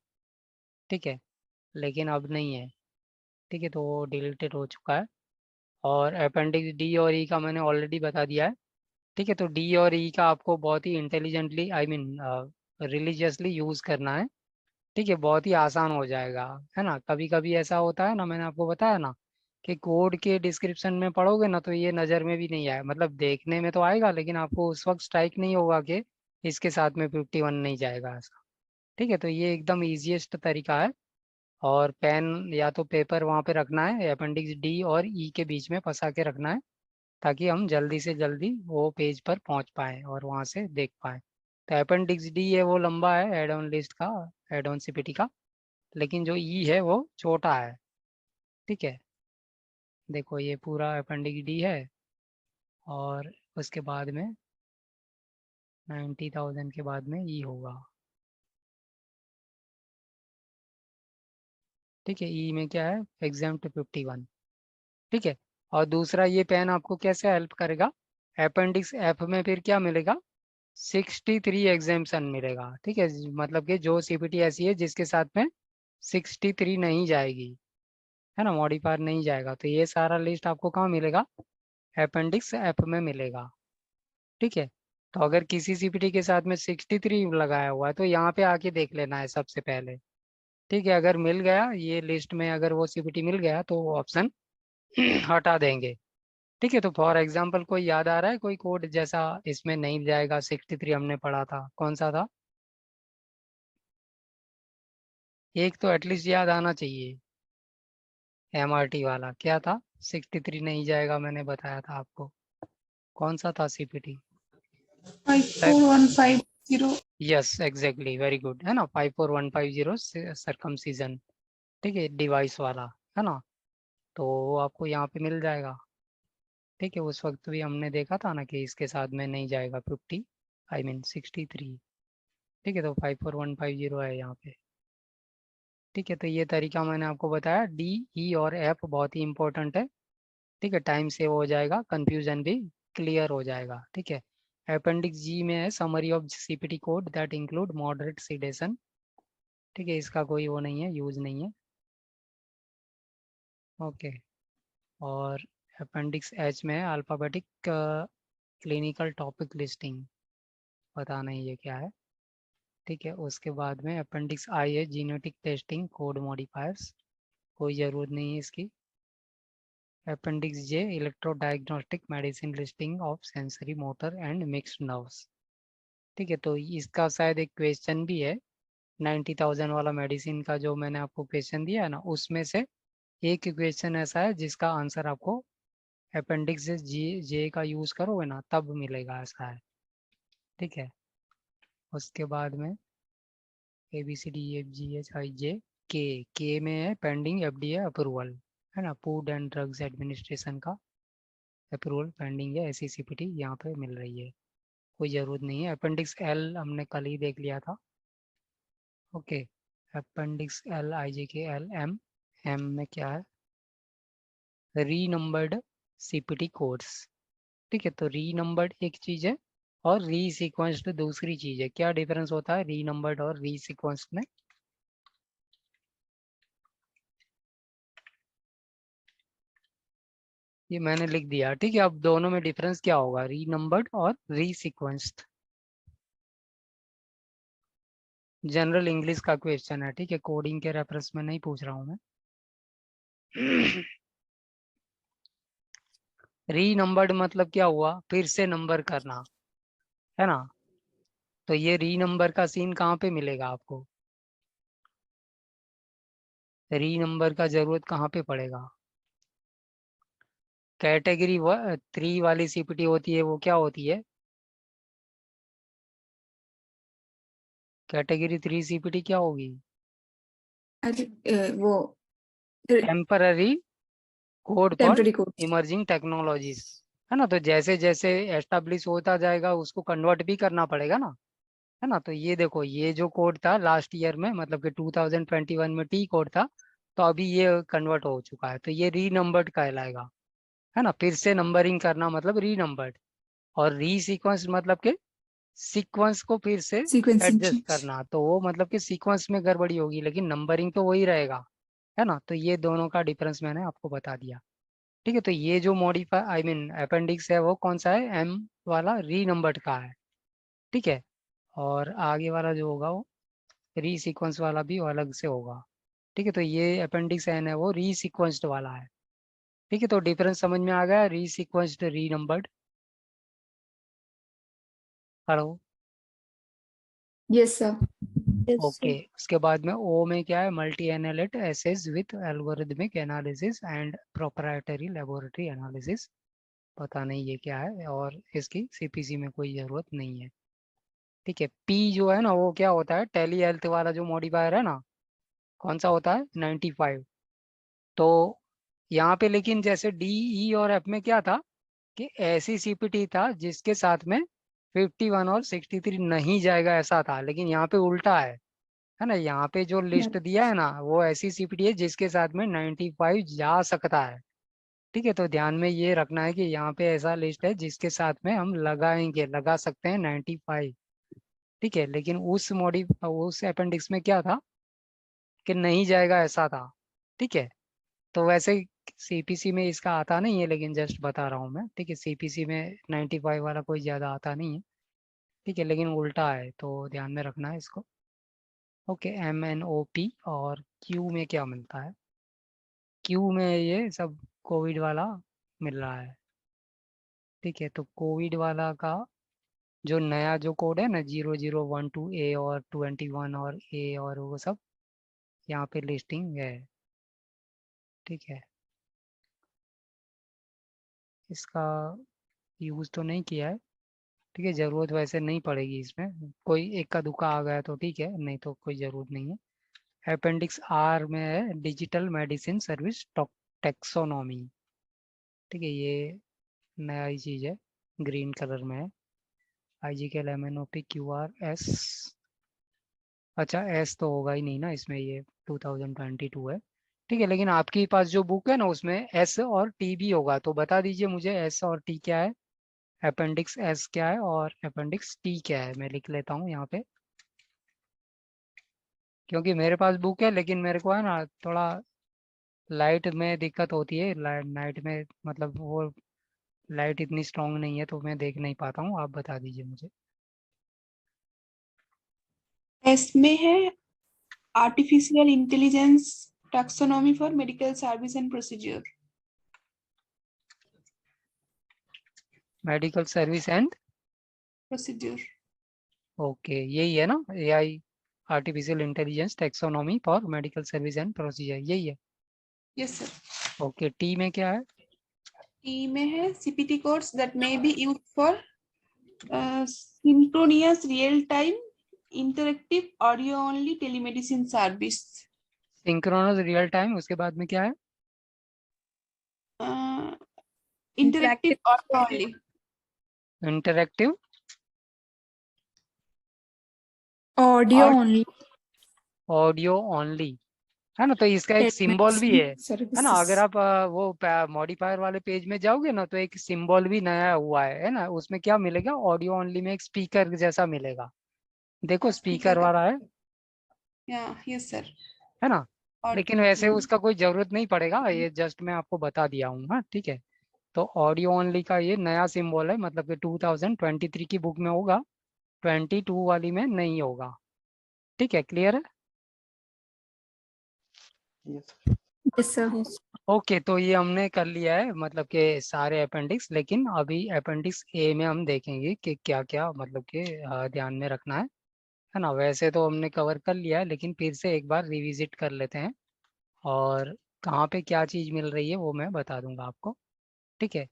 ठीक है, लेकिन अब नहीं है, ठीक है, तो वो डिलीटेड हो चुका है। और अपेंडिक्स डी और ई का मैंने ऑलरेडी बता दिया है। ठीक है, तो डी और ई का आपको बहुत ही intelligently I mean religiously use करना है। ठीक है, बहुत ही आसान हो जाएगा, है ना। कभी कभी ऐसा होता है ना, मैंने आपको बताया ना कि कोड के डिस्क्रिप्शन में पढ़ोगे ना तो ये नज़र में भी नहीं आए, मतलब देखने में तो आएगा लेकिन आपको उस वक्त स्ट्राइक नहीं होगा कि इसके साथ में 51 नहीं जाएगा ऐसा। ठीक है, तो ये एकदम ईजिएस्ट तरीका है। और पेन या तो पेपर वहाँ पे रखना है, अपेंडिक्स डी और ई के बीच में फंसा के रखना है, ताकि हम जल्दी से जल्दी वो पेज पर पहुँच पाएँ और वहाँ से देख पाएँ। तो अपेंडिक्स डी है वो लंबा है एड ऑन लिस्ट का, एड ऑन सीपीटी का, लेकिन जो ई है वो छोटा है। ठीक है, देखो ये पूरा अपेंडिक्स डी है और उसके बाद में 90,000 के बाद में ई होगा। ठीक है, ई में क्या है, एग्जाम्प्ट 51। ठीक है, और दूसरा ये पेन आपको कैसे हेल्प करेगा, अपेंडिक्स एफ में फिर क्या मिलेगा, 63 एग्जाम्पशन मिलेगा। ठीक है, मतलब कि जो सीपीटी ऐसी है जिसके साथ में 63 नहीं जाएगी, है ना, मॉडिफायर नहीं जाएगा, तो ये सारा लिस्ट आपको कहाँ मिलेगा, अपेंडिक्स एफ में मिलेगा। ठीक है, तो अगर किसी सीपीटी के साथ में 63 लगाया हुआ है तो यहाँ पे आके देख लेना है सबसे पहले। ठीक है, अगर मिल गया ये लिस्ट में, अगर वो सीपीटी मिल गया तो वो ऑप्शन हटा देंगे। ठीक है, तो फॉर एग्जांपल कोई याद आ रहा है कोई कोड जैसा इसमें नहीं जाएगा, 63 हमने पढ़ा था, कौन सा था, एक तो एटलीस्ट याद आना चाहिए। एमआरटी वाला क्या था, 63 नहीं जाएगा मैंने बताया था आपको, कौन सा था CPT. 54150 yes exactly, very good, है ना, 54150 सर्कमसीजन। ठीक है, डिवाइस वाला, है ना, तो वो आपको यहाँ पे मिल जाएगा। ठीक है, उस वक्त भी हमने देखा था ना कि इसके साथ में नहीं जाएगा 50 आई मीन 63। ठीक है, तो 54150 है यहाँ पे। ठीक है, तो ये तरीका मैंने आपको बताया, डी ई और एफ बहुत ही इंपॉर्टेंट है। ठीक है, टाइम सेव हो जाएगा, कंफ्यूजन भी क्लियर हो जाएगा। ठीक है, अपेंडिक्स जी में है summary of CPT code that include moderate sedation. ठीक है, इसका कोई वो नहीं है, यूज नहीं है। ओके, और अपेंडिक्स एच में है अल्फ़ाबेटिक क्लिनिकल टॉपिक लिस्टिंग, पता नहीं ये क्या है। ठीक है, उसके बाद में अपेंडिक्स आई है जीनेटिक टेस्टिंग कोड मॉडिफायर्स, कोई ज़रूरत नहीं है इसकी। Appendix J electro diagnostic medicine listing of sensory motor and mixed nerves. ठीक है, तो इसका शायद एक क्वेश्चन भी है, 90,000 वाला मेडिसिन का जो मैंने आपको क्वेश्चन दिया है ना, उसमें से एक क्वेश्चन ऐसा है जिसका आंसर आपको अपेंडिक्स जी जे का यूज़ करोगे ना तब मिलेगा, ऐसा है। ठीक है, उसके बाद में A B C D F G H I J K में है पेंडिंग एफडीए अप्रूवल, है ना, फूड एंड ड्रग्स एडमिनिस्ट्रेशन का अप्रूवल पेंडिंग है, ऐसी सीपीटी यहाँ पे मिल रही है, कोई ज़रूरत नहीं है। अपेंडिक्स एल हमने कल ही देख लिया था। Okay, appendix L I J के एल एम, एम में क्या है, री नंबर्ड सीपीटी कोड्स। ठीक है, तो री नंबर्ड एक चीज़ है और री सीक्वेंस्ड दूसरी चीज़ है। क्या डिफरेंस होता है री नंबर्ड और री सीक्वेंस्ड में, ये मैंने लिख दिया। ठीक है, अब दोनों में डिफरेंस क्या होगा, री नंबर्ड और री सीक्वेंस्ड। जनरल इंग्लिश का क्वेश्चन है, ठीक है, कोडिंग के रेफरेंस में नहीं पूछ रहा हूँ मैं। री नंबर्ड मतलब क्या हुआ, फिर से नंबर करना, है ना, तो ये री नंबर का सीन कहाँ पे मिलेगा आपको, री नंबर का जरूरत कहाँ पे पड़ेगा, कैटेगरी 3 वाली सीपीटी होती है वो क्या होती है, कैटेगरी 3 सीपीटी क्या होगी, वो temporary code for temporary code. Emerging technologies, है ना, तो जैसे जैसे एस्टेब्लिश होता जाएगा उसको कन्वर्ट भी करना पड़ेगा ना, है ना। तो ये देखो ये जो कोड था लास्ट ईयर में, मतलब कि 2021 में टी कोड था, तो अभी ये कन्वर्ट हो चुका है, तो ये री नंबर्ड कहलाएगा, है ना, फिर से नंबरिंग करना मतलब री नंबर्ड। और री सीक्वेंस मतलब कि सीक्वेंस को फिर से सीक्वेंसिंग एडजस्ट चेंज। करना, तो वो मतलब कि सीक्वेंस में गड़बड़ी होगी लेकिन नंबरिंग तो वही रहेगा, है ना, तो ये दोनों का डिफरेंस मैंने आपको बता दिया। ठीक है, तो ये जो मॉडिफाई आई मीन अपेंडिक्स है वो कौन सा है, एम वाला री नंबर्ड का है। ठीक है, और आगे वाला जो होगा वो री सीक्वेंस वाला भी अलग से होगा। ठीक है, तो ये अपेंडिक्स एन है वो री सीक्वेंस्ड वाला है। ठीक है, तो डिफरेंस समझ में आ गया, resequenced renumbered. Hello. Yes, sir. Yes, okay, sir. उसके बाद में ओ में क्या है, multi analyte assays with algorithmic analysis and proprietary laboratory analysis. पता नहीं ये क्या है, और इसकी सीपीसी में कोई ज़रूरत नहीं है। ठीक है, पी जो है ना वो क्या होता है, टेली हेल्थ वाला जो मॉडिफायर है ना, कौन सा होता है, 95। तो यहाँ पे लेकिन जैसे डी ई और एफ में क्या था कि ऐसी सीपीटी था जिसके साथ में 51 और 63 नहीं जाएगा ऐसा था, लेकिन यहाँ पे उल्टा है ना, यहाँ पे जो Yeah. लिस्ट दिया है ना वो ऐसी सीपीटी है जिसके साथ में 95 जा सकता है। ठीक है, तो ध्यान में ये रखना है कि यहाँ पे ऐसा लिस्ट है जिसके साथ में हम लगा सकते हैं 95। ठीक है, लेकिन उस अपेंडिक्स में क्या था कि नहीं जाएगा ऐसा था। ठीक है, तो वैसे सीपीसी में इसका आता नहीं है, लेकिन जस्ट बता रहा हूँ मैं। ठीक है, सीपीसी में 95 वाला कोई ज़्यादा आता नहीं है। ठीक है, लेकिन उल्टा है तो ध्यान में रखना है इसको। Okay, M N O P. और क्यू में क्या मिलता है, क्यू में ये सब कोविड वाला मिल रहा है। ठीक है, तो कोविड वाला का जो नया जो कोड है ना, 0012 ए और 21 और ए और वो सब यहाँ पे लिस्टिंग है। ठीक है, इसका यूज़ तो नहीं किया है। ठीक है, ज़रूरत वैसे नहीं पड़ेगी इसमें, कोई एक का दुक्का आ गया तो ठीक है, नहीं तो कोई ज़रूरत नहीं है। अपेंडिक्स आर में है डिजिटल मेडिसिन सर्विस टेक्सोनॉमी। ठीक है, ये नया ही चीज़ है, ग्रीन कलर में है। I J K L M N O P Q R S. अच्छा, एस तो होगा ही नहीं ना इसमें, ये 2022 है। ठीक है, लेकिन आपके पास जो बुक है ना उसमें एस और टी भी होगा, तो बता दीजिए मुझे एस और टी क्या है, अपेंडिक्स एस क्या है और अपेंडिक्स टी क्या है। मैं लिख लेता हूँ यहाँ पे, क्योंकि मेरे पास बुक है लेकिन मेरे को है ना थोड़ा लाइट में दिक्कत होती है, नाइट में मतलब वो लाइट इतनी स्ट्रांग नहीं है तो मैं देख नहीं पाता हूँ, आप बता दीजिए मुझे। इसमें है artificial intelligence taxonomy for medical service and procedure. Medical service and, procedure. Okay यही है ना, AI artificial intelligence taxonomy for medical service and procedure, यही है। Yes sir. ओके, टी में क्या है, टी में है CPT codes that may be used for synchronous real time interactive audio only telemedicine service. Synchronous real time, उसके बाद में क्या है, Interactive audio only. Interactive Audio only. Audio only, है ना, तो इसका एक सिंबल भी Telemedicine है ना, अगर services. आप वो मॉडिफायर वाले पेज में जाओगे ना तो एक सिंबल भी नया हुआ है ना, उसमें क्या मिलेगा, ऑडियो ओनली में एक स्पीकर जैसा मिलेगा, देखो Speaker स्पीकर का. वाला Yeah, yes sir. है ना। और लेकिन वैसे उसका कोई जरूरत नहीं पड़ेगा, ये जस्ट मैं आपको बता दिया हूँ। हाँ ठीक है, तो ऑडियो ओनली का ये नया सिंबल है, मतलब कि 2023 की बुक में होगा, 22 वाली में नहीं होगा। ठीक है, क्लियर है। यस। Yes, sir. ओके, तो ये हमने कर लिया है मतलब कि सारे अपेंडिक्स, लेकिन अभी अपेंडिक्स ए में हम देखेंगे कि क्या क्या मतलब कि ध्यान में रखना है ना। वैसे तो हमने कवर कर लिया है, लेकिन फिर से एक बार रिविजिट कर लेते हैं, और कहाँ पे क्या चीज़ मिल रही है वो मैं बता दूंगा आपको। ठीक है,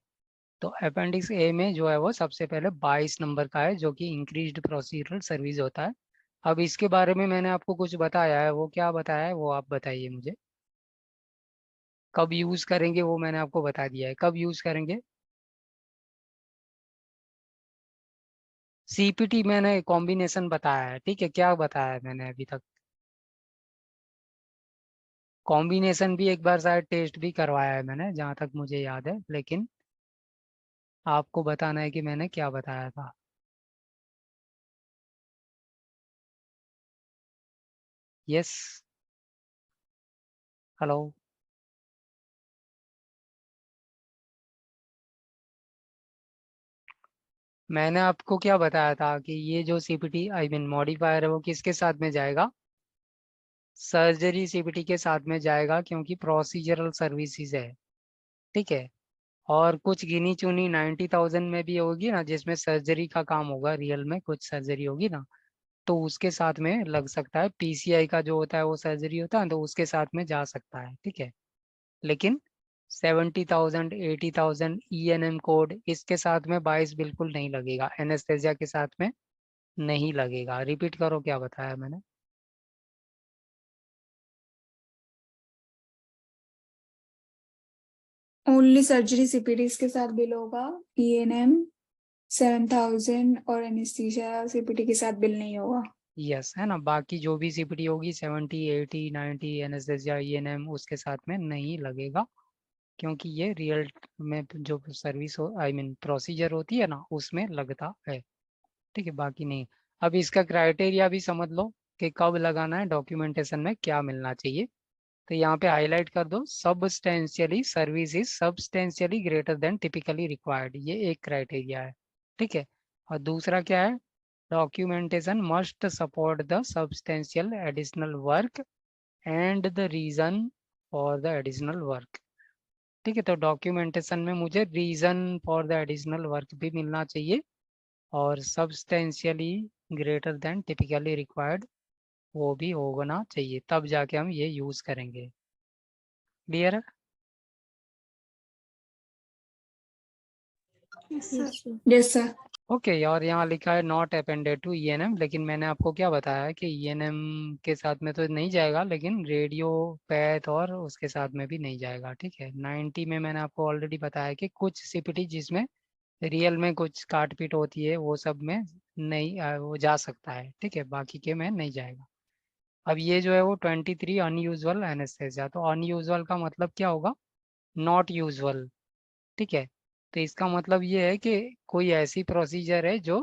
तो अपेंडिक्स ए में जो है वो सबसे पहले 22 नंबर का है, जो कि इंक्रीज्ड प्रोसीजरल सर्विस होता है। अब इसके बारे में मैंने आपको कुछ बताया है, वो क्या बताया है वो आप बताइए मुझे। कब यूज़ करेंगे वो मैंने आपको बता दिया है, कब यूज़ करेंगे। सीपीटी मैंने कॉम्बिनेशन बताया है, ठीक है, क्या बताया है मैंने अभी तक, कॉम्बिनेशन भी एक बार शायद टेस्ट भी करवाया है मैंने जहाँ तक मुझे याद है, लेकिन आपको बताना है कि मैंने क्या बताया था। Yes, hello. मैंने आपको क्या बताया था कि ये जो सीपीटी आई मीन मॉडिफायर है वो किसके साथ में जाएगा, सर्जरी सीपीटी के साथ में जाएगा, क्योंकि प्रोसीजरल सर्विसेज है। ठीक है। और कुछ गिनी चुनी 90,000 में भी होगी ना, जिसमें सर्जरी का काम होगा, रियल में कुछ सर्जरी होगी ना, तो उसके साथ में लग सकता है। पीसीआई का जो होता है वो सर्जरी होता है तो उसके साथ में जा सकता है। ठीक है। लेकिन 70,000 80,000 ईएनएम कोड इसके साथ में 22 बिल्कुल नहीं लगेगा, एनेस्थेसिया के साथ में नहीं लगेगा। रिपीट करो क्या बताया मैंने। ओनली सर्जरी सीपीटीज के साथ बिल होगा, ईएनएम 7,000 और एनेस्थीसिया सीपीटी के साथ बिल नहीं होगा। यस, है ना। बाकी जो भी सीपीटी होगी 70 80 90 एनेस्थेसिया ईएनएम उसके साथ में नहीं लगेगा, क्योंकि ये रियल में जो सर्विस हो आई मीन प्रोसीजर होती है ना उसमें लगता है। ठीक है, बाकी नहीं। अब इसका क्राइटेरिया भी समझ लो कि कब लगाना है, डॉक्यूमेंटेशन में क्या मिलना चाहिए। तो यहाँ पे हाईलाइट कर दो, substantially service is substantially greater than typically required, ये एक क्राइटेरिया है। ठीक है। और दूसरा क्या है, documentation must support the substantial additional work and the reason for the additional work. ठीक है। तो डॉक्यूमेंटेशन में मुझे reason for the additional work भी मिलना चाहिए और substantially greater than typically required वो भी होना चाहिए, तब जाके हम ये यूज करेंगे। क्लियर है। Yes, sir. Yes sir. Okay. और यहाँ लिखा है नॉट अपेंडेड टू ईएनएम, लेकिन मैंने आपको क्या बताया है कि ईएनएम के साथ में तो नहीं जाएगा, लेकिन रेडियो पैथ और उसके साथ में भी नहीं जाएगा। ठीक है। 90 में मैंने आपको ऑलरेडी बताया कि कुछ सीपीटी जिसमें रियल में कुछ काट पीट होती है वो सब में नहीं वो जा सकता है। ठीक है, बाकी के में नहीं जाएगा। अब ये जो है वो 23 अनयूजुअल एनेस्थेसिया, तो अनयूजुअल का मतलब क्या होगा, नॉट यूजुअल। ठीक है। तो इसका मतलब ये है कि कोई ऐसी प्रोसीजर है जो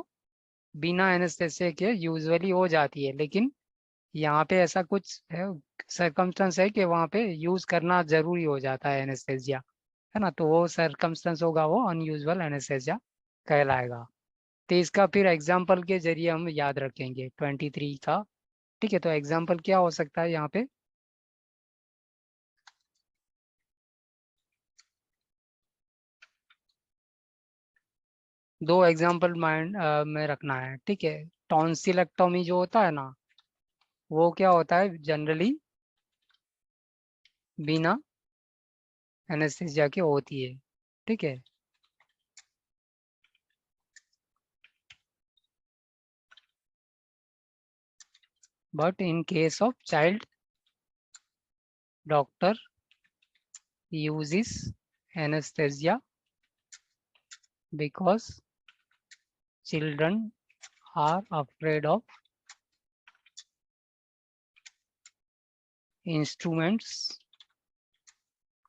बिना एनेस्थेसिया के यूजुअली हो जाती है, लेकिन यहाँ पे ऐसा कुछ है, सरकमस्टेंस है कि वहाँ पे यूज करना जरूरी हो जाता है एनेस्थेसिया, है ना। तो वो सरकमस्टेंस होगा, वो अनयूजुअल एनेस्थेसिया कहलाएगा। तो इसका फिर एग्जाम्पल के जरिए हम याद रखेंगे 23 का। ठीक है। तो एग्जाम्पल क्या हो सकता है यहाँ पे, दो एग्जाम्पल माइंड में रखना है। ठीक है। टॉन्सिलेक्टोमी जो होता है ना, वो क्या होता है, जनरली बिना एनेस्थेसिया के होती है। ठीक है। But in case of child, doctor uses anesthesia because children are afraid of instruments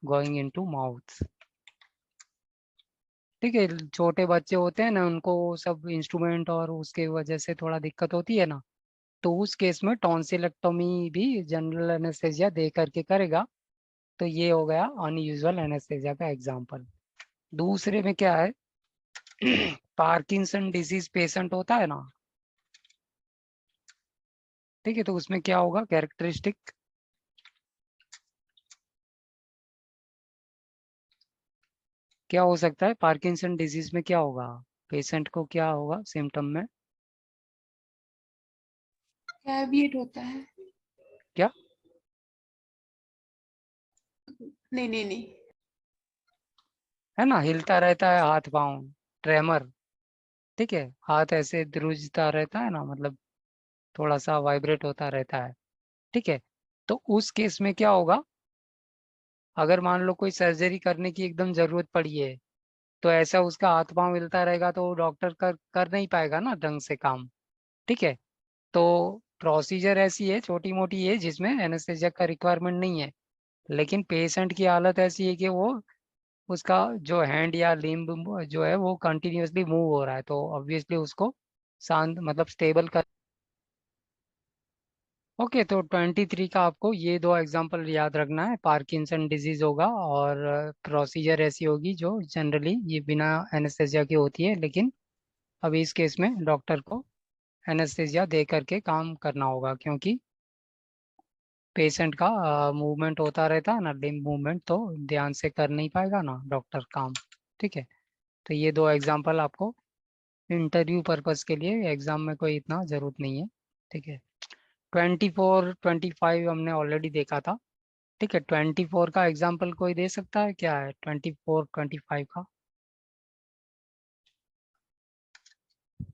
going into mouth। ठीक है। छोटे बच्चे होते हैं ना, उनको सब इंस्ट्रूमेंट और उसके वजह से थोड़ा दिक्कत होती है ना, तो उस केस में टॉन्सिलेक्टोमी भी जनरल एनेस्थेसिया दे करके करेगा। तो ये हो गया अनयूजुअल एनेस्थेसिया का एग्जांपल। दूसरे में क्या है, पार्किंसन डिजीज पेशेंट होता है ना, ठीक है। तो उसमें क्या होगा, कैरेक्टरिस्टिक क्या हो सकता है, पार्किंसन डिजीज में क्या होगा, पेशेंट को क्या होगा सिम्टम में, कैविएट होता है। क्या? नहीं नहीं नहीं। है ना, हिलता रहता है हाथ पाँव, ट्रेमर। ठीक है, हाथ ऐसे ध्रुजता रहता है ना, मतलब थोड़ा सा वाइब्रेट होता रहता है। ठीक है। तो उस केस में क्या होगा, अगर मान लो कोई सर्जरी करने की एकदम जरूरत पड़ी है, तो ऐसा उसका हाथ पाँव हिलता रहेगा तो डॉक्टर कर नहीं पाएगा ना ढंग से काम। ठीक है। तो प्रोसीजर ऐसी है, छोटी मोटी है, जिसमें एनेस्थेसिया का रिक्वायरमेंट नहीं है, लेकिन पेशेंट की हालत ऐसी है कि वो उसका जो हैंड या लिम्ब जो है वो कंटिन्यूअसली मूव हो रहा है, तो ऑब्वियसली उसको शांत मतलब स्टेबल कर। ओके। तो 23 का आपको ये दो एग्जांपल याद रखना है, पार्किंसन डिजीज होगा और प्रोसीजर ऐसी होगी जो जनरली ये बिना एनेस्थेसिया की होती है, लेकिन अभी इस केस में डॉक्टर को एनेस्थीसिया दे करके काम करना होगा, क्योंकि पेशेंट का मूवमेंट होता रहता है ना, लिम्ब मूवमेंट, तो ध्यान से कर नहीं पाएगा ना डॉक्टर काम। ठीक है, तो ये दो एग्जांपल आपको इंटरव्यू पर्पस के लिए, एग्जाम में कोई इतना ज़रूरत नहीं है। ठीक है, 24 25 हमने ऑलरेडी देखा था। ठीक है, 24 का एग्जाम्पल कोई दे सकता है? क्या है 24 25 का?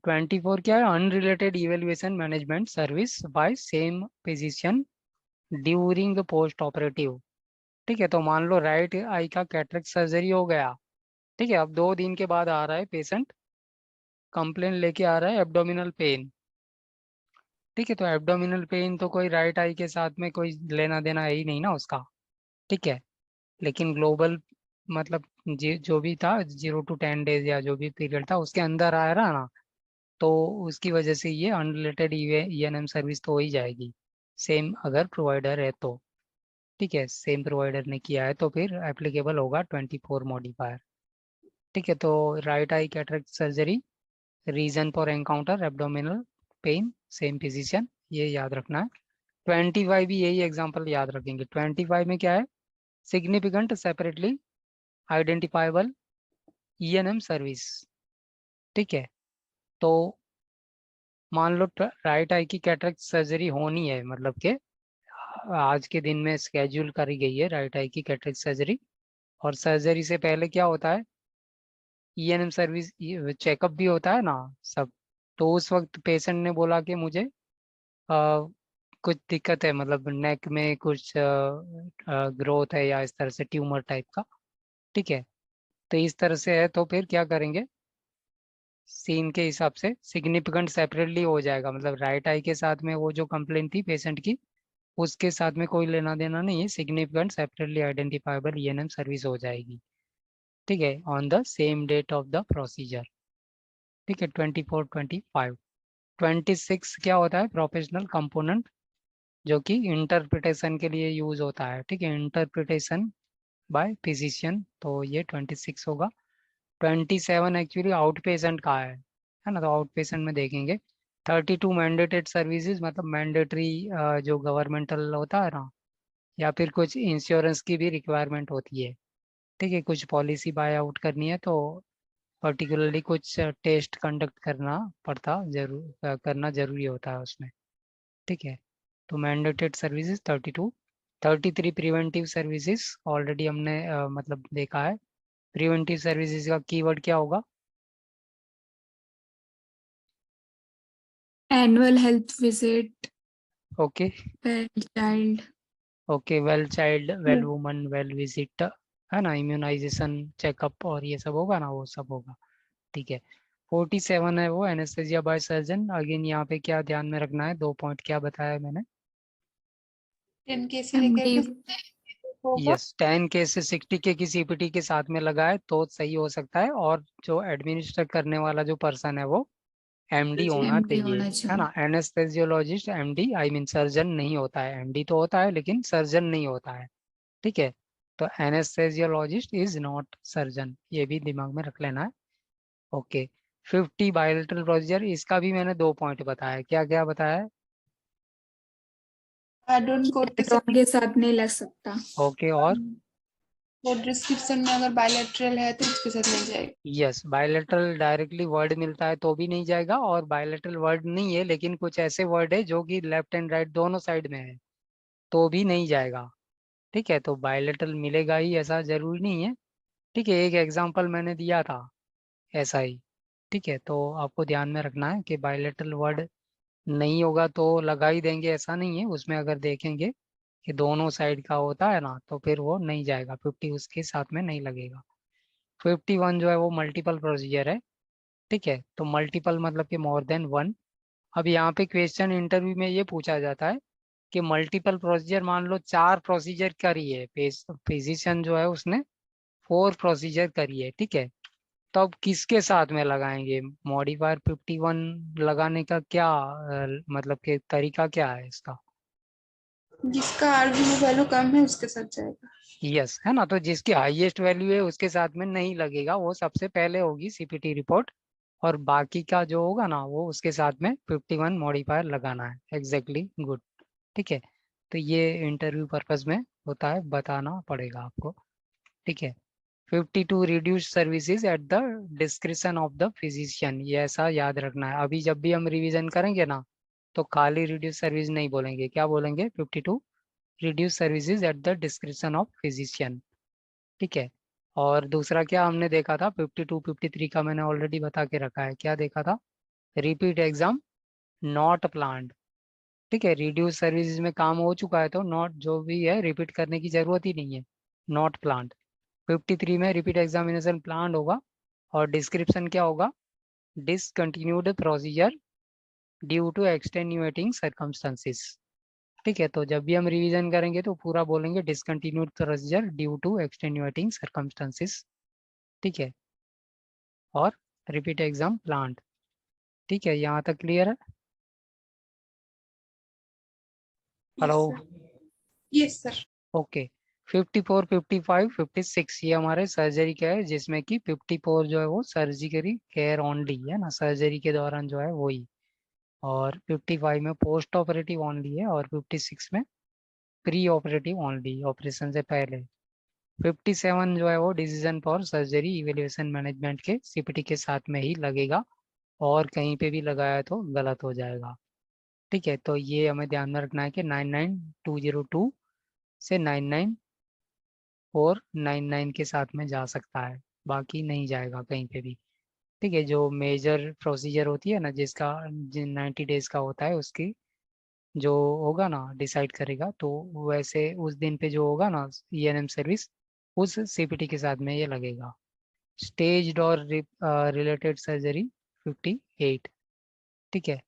24 क्या है? Unrelated evaluation management service by same physician during post operative. ठीक है, तो मान लो राइट आई का कैटरेक्ट सर्जरी हो गया। ठीक है, अब 2 दिन के बाद आ रहा है पेशेंट, कंप्लेन लेके आ रहा है एब्डोमिनल पेन। ठीक है, तो एब्डोमिनल पेन तो कोई राइट आई के साथ में कोई लेना देना है ही नहीं ना उसका। ठीक है, लेकिन ग्लोबल मतलब जो भी था 0 to 10 days या जो भी पीरियड था उसके अंदर आ रहा ना, तो उसकी वजह से ये अनरिलेटेड ईएनएम सर्विस तो हो ही जाएगी, सेम अगर प्रोवाइडर है तो। ठीक है, सेम प्रोवाइडर ने किया है तो फिर एप्लीकेबल होगा 24 मॉडिफायर। ठीक है, तो right eye cataract surgery, reason for encounter abdominal pain, same physician, ये याद रखना है। 25 भी यही एग्जाम्पल याद रखेंगे। 25 में क्या है? Significant separately identifiable ENM service. ठीक है, तो मान लो राइट आई की कैटरेक्ट सर्जरी होनी है, मतलब कि आज के दिन में स्केड्यूल करी गई है राइट आई की कैटरेक्ट सर्जरी, और सर्जरी से पहले क्या होता है? ईएनएम सर्विस चेकअप भी होता है ना सब। तो उस वक्त पेशेंट ने बोला कि मुझे कुछ दिक्कत है, मतलब नेक में कुछ ग्रोथ है या इस तरह से ट्यूमर टाइप का। ठीक है, तो इस तरह से है तो फिर क्या करेंगे? सीन के हिसाब से सिग्निफिकेंट सेपरेटली हो जाएगा, मतलब राइट आई के साथ में वो जो कंप्लेन थी पेशेंट की, उसके साथ में कोई लेना देना नहीं है, significant separately identifiable ENM service हो जाएगी। ठीक है, on the same date of the procedure. ठीक है, 24 25 26 क्या होता है? प्रोफेशनल कंपोनेंट, जो कि इंटरप्रिटेशन के लिए यूज होता है। ठीक है, इंटरप्रिटेशन बाय फिजिशियन, तो ये 26 होगा। 27 एक्चुअली आउट पेशेंट का है ना, तो आउट पेशेंट में देखेंगे। 32 मैंडेटेड सर्विसेज, मतलब मैंडेटरी जो गवर्नमेंटल होता है ना, या फिर कुछ इंश्योरेंस की भी रिक्वायरमेंट होती है। ठीक है, कुछ पॉलिसी बाय आउट करनी है तो पर्टिकुलरली कुछ टेस्ट कंडक्ट करना पड़ता, करना जरूरी होता है उसमें। ठीक है, तो mandated services 32। 33 preventive services already हमने मतलब देखा है। प्रिवेंटिव सर्विसेज का कीवर्ड क्या होगा? Annual health visit, okay, child. Okay, well child, well woman, well visit, है ना, इम्यूनाइजेशन चेकअप और ये सब होगा ना, वो सब होगा। ठीक है, 47 है वो एनेस्थेसिया बाय सर्जन। अगेन यहाँ पे क्या ध्यान में रखना है? 2 पॉइंट क्या बताया मैंने? 10 के से लेकर एमडी के होगा। यस, 10 के से 60 के की सीपीटी के साथ में लगाए तो सही हो सकता है, और जो एडमिनिस्टर करने वाला जो पर्सन है वो एमडी होना एमडी चाहिए, होना है चाहिए। ना। Anaesthesiologist MD, I mean surgeon नहीं होता है, एमडी तो होता है लेकिन सर्जन नहीं होता है। ठीक है, तो एनेस्थेसियोलॉजिस्ट इज नॉट सर्जन, ये भी दिमाग में रख लेना है। ओके, 50 बायोलेटरल प्रोसीजर, इसका भी मैंने 2 पॉइंट बताया। क्या क्या बताया है? एड ऑन कोड के साथ, एडॉन के साथ नहीं लग सकता। ओके, और कोड डिस्क्रिप्शन में अगर बायलैटरल है तो उसके साथ मिल जाएगा। यस, बायोलेटरल डायरेक्टली वर्ड मिलता है तो भी नहीं जाएगा, और बायोलेटरल वर्ड नहीं है लेकिन कुछ ऐसे वर्ड है जो कि लेफ्ट एंड राइट दोनों साइड में है तो भी नहीं जाएगा। ठीक है, तो बायोलेटरल मिलेगा ही ऐसा जरूरी नहीं है। ठीक है, एक एग्जांपल मैंने दिया था ऐसा ही। ठीक है, तो आपको ध्यान में रखना है कि बायोलेटरल वर्ड नहीं होगा तो लगा ही देंगे, ऐसा नहीं है। उसमें अगर देखेंगे कि दोनों साइड का होता है ना तो फिर वो नहीं जाएगा, 50 उसके साथ में नहीं लगेगा। 51 जो है वो मल्टीपल प्रोसीजर है। ठीक है, तो मल्टीपल मतलब कि मोर देन वन। अब यहाँ पे क्वेश्चन इंटरव्यू में ये पूछा जाता है कि मल्टीपल प्रोसीजर, मान लो 4 प्रोसीजर करी है, फिजिशियन जो है उसने 4 प्रोसीजर करी है। ठीक है, तो अब किसके साथ में लगाएंगे? मॉडिफायर 51 लगाने का क्या मतलब कि तरीका क्या है इसका? जिसका आरजीबी वैल्यू कम है उसके साथ जाएगा। यस, है ना, तो जिसकी हाईएस्ट वैल्यू है उसके साथ में नहीं लगेगा, वो सबसे पहले होगी सीपीटी रिपोर्ट। और बाकी का जो होगा ना वो उसके साथ में 51 मॉडिफायर लगाना है। Exactly good. ठीक है, तो ये इंटरव्यू पर्पस में होता है, बताना पड़ेगा आपको। ठीक है, 52 reduce services at the description of the physician, ये ऐसा याद रखना है। अभी जब भी हम रिवीजन करेंगे ना तो खाली रिड्यूस सर्विस नहीं बोलेंगे, क्या बोलेंगे, 52 reduce services at the description of physician. ठीक है, और दूसरा क्या हमने देखा था, 52 53 का मैंने ऑलरेडी बता के रखा है, क्या देखा था, रिपीट एग्जाम नॉट प्लान्ड। ठीक है, रिड्यूस सर्विसेज में काम हो चुका है तो नॉट जो भी है रिपीट करने की जरूरत ही नहीं है, नॉट प्लान्ड। 53 में रिपीट एग्जामिनेशन प्लान होगा और डिस्क्रिप्शन क्या होगा, discontinued procedure due to extenuating circumstances. ठीक है, तो जब भी हम रिवीजन करेंगे तो पूरा बोलेंगे discontinued procedure due to extenuating circumstances. ठीक है, और रिपीट एग्जाम प्लान। ठीक है, यहाँ तक क्लियर है। Hello, yes sir. ओके। 54 55 56 ये हमारे सर्जरी का है, जिसमें कि 54 जो है वो सर्जिकली केयर ओनली है ना, सर्जरी के दौरान जो है वही, और 55 में पोस्ट ऑपरेटिव ओनली है, और 56 में प्री ऑपरेटिव ओनली, ऑपरेशन से पहले। 57 जो है वो decision for surgery evaluation management के सीपीटी के साथ में ही लगेगा, और कहीं पे भी लगाया तो गलत हो जाएगा। ठीक है, तो ये हमें ध्यान में रखना है कि 99202 से 99499 के साथ में जा सकता है, बाकी नहीं जाएगा कहीं पे भी। ठीक है, जो मेजर प्रोसीजर होती है ना जिसका 90 डेज का होता है, उसकी जो होगा ना डिसाइड करेगा, तो वैसे उस दिन पे जो होगा ना ईएनएम सर्विस, उस सीपीटी के साथ में ये लगेगा। स्टेज और रिलेटेड सर्जरी 58। ठीक है,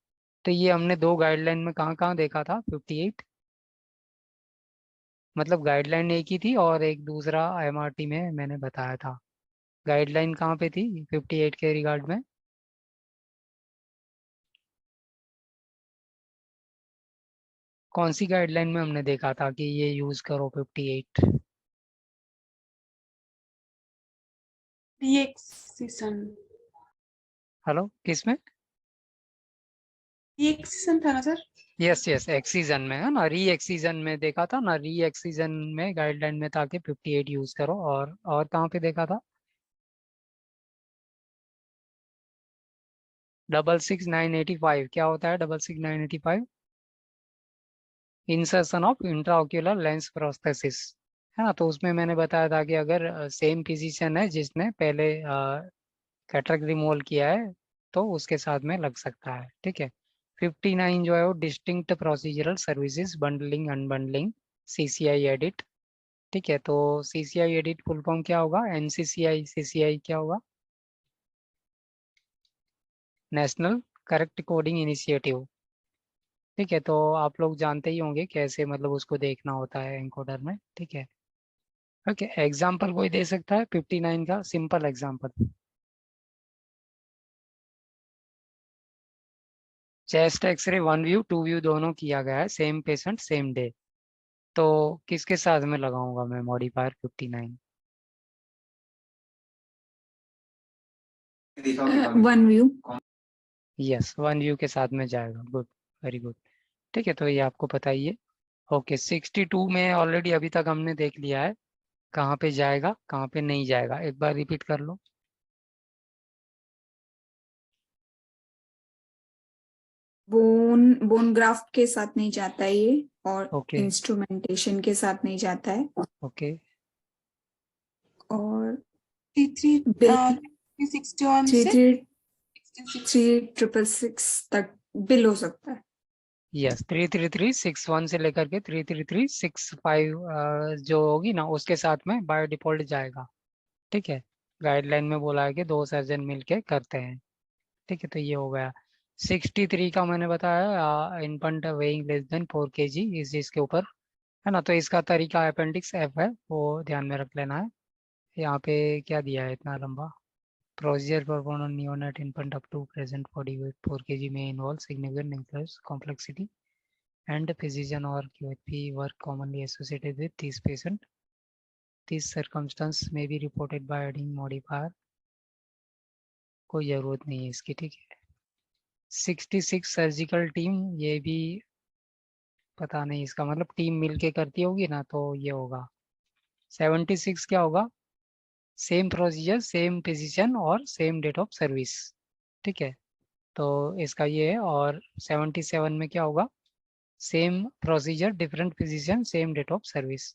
तो ये हमने दो गाइडलाइन में कहाँ कहाँ देखा था 58, मतलब गाइडलाइन एक ही थी और एक दूसरा एमआरटी में मैंने बताया था। गाइडलाइन कहाँ पे थी 58 के रिगार्ड में, कौन सी गाइडलाइन में हमने देखा था कि ये यूज करो 58? रिएक्सिशन। हेलो, किसमें? रिएक्सिशन था ना सर? यस यस, एक्सीजन में है ना, री एक्सीजन में देखा था ना, री एक्सीजन में गाइडलाइन में था कि 58 यूज करो। और कहाँ पे देखा था, 66985, क्या होता है 66985? Insertion of intraocular lens prosthesis, है ना। तो उसमें मैंने बताया था कि अगर सेम फिजिशियन है जिसने पहले कैटरेक्ट रिमूवल किया है तो उसके साथ में लग सकता है। ठीक है, 59 जो है वो distinct procedural services bundling unbundling, CCI edit. ठीक है, तो सीसीआई एडिट फुल फॉर्म क्या होगा, एनसीसीआई, सीसीआई क्या होगा, नेशनल करेक्ट कोडिंग इनिशिएटिव। ठीक है, तो आप लोग जानते ही होंगे कैसे मतलब उसको देखना होता है एनकोडर में। ठीक है, ओके। एग्जाम्पल कोई दे सकता है 59 का, simple example? Chest x-ray 1 view 2 view दोनों किया गया है, सेम पेशेंट सेम डे, तो किसके साथ में लगाऊंगा मैं मॉडिफायर 59? 1 व्यू। यस, 1 व्यू के साथ में जाएगा, गुड, वेरी गुड। ठीक है, तो ये आपको पता ही है। ओके, 62 में ऑलरेडी अभी तक हमने देख लिया है कहाँ पे जाएगा कहाँ पे नहीं जाएगा, एक बार रिपीट कर लो। बोन ग्राफ्ट के साथ नहीं जाता है ये, और ओके इंस्ट्रूमेंटेशन के साथ नहीं जाता है, ओके, और 361 थ्री से थ्री 66। 3666 तक बिल हो सकता है। यस, 33361 से लेकर के 33365 जो होगी ना उसके साथ में बाय डिफॉल्ट जाएगा। ठीक है, गाइडलाइन में बोला है कि दो सर्जन मिलके करते हैं। ठीक है, तो ये हो गया। 63 का मैंने बताया, infant weighing less than 4 kg इस चीज के ऊपर, है ना। तो इसका तरीका अपेंडिक्स एफ है, वो ध्यान में रख लेना है। यहाँ पे क्या दिया है इतना लंबा, procedure perform on neonate infant up to present body weight 4 kg में involve significant increase complexity and physician or QHP work commonly associated with these patient. These circumstances may be reported by adding modifier कोई ज़रूरत नहीं है इसकी, ठीक है। 66 surgical team, ये भी पता नहीं, इसका मतलब टीम मिलके करती होगी ना, तो ये होगा 76 क्या होगा, सेम प्रोसीजर सेम पोजीशन और सेम डेट ऑफ सर्विस, ठीक है। तो इसका ये है। और 77 में क्या होगा, same procedure different position same date of service.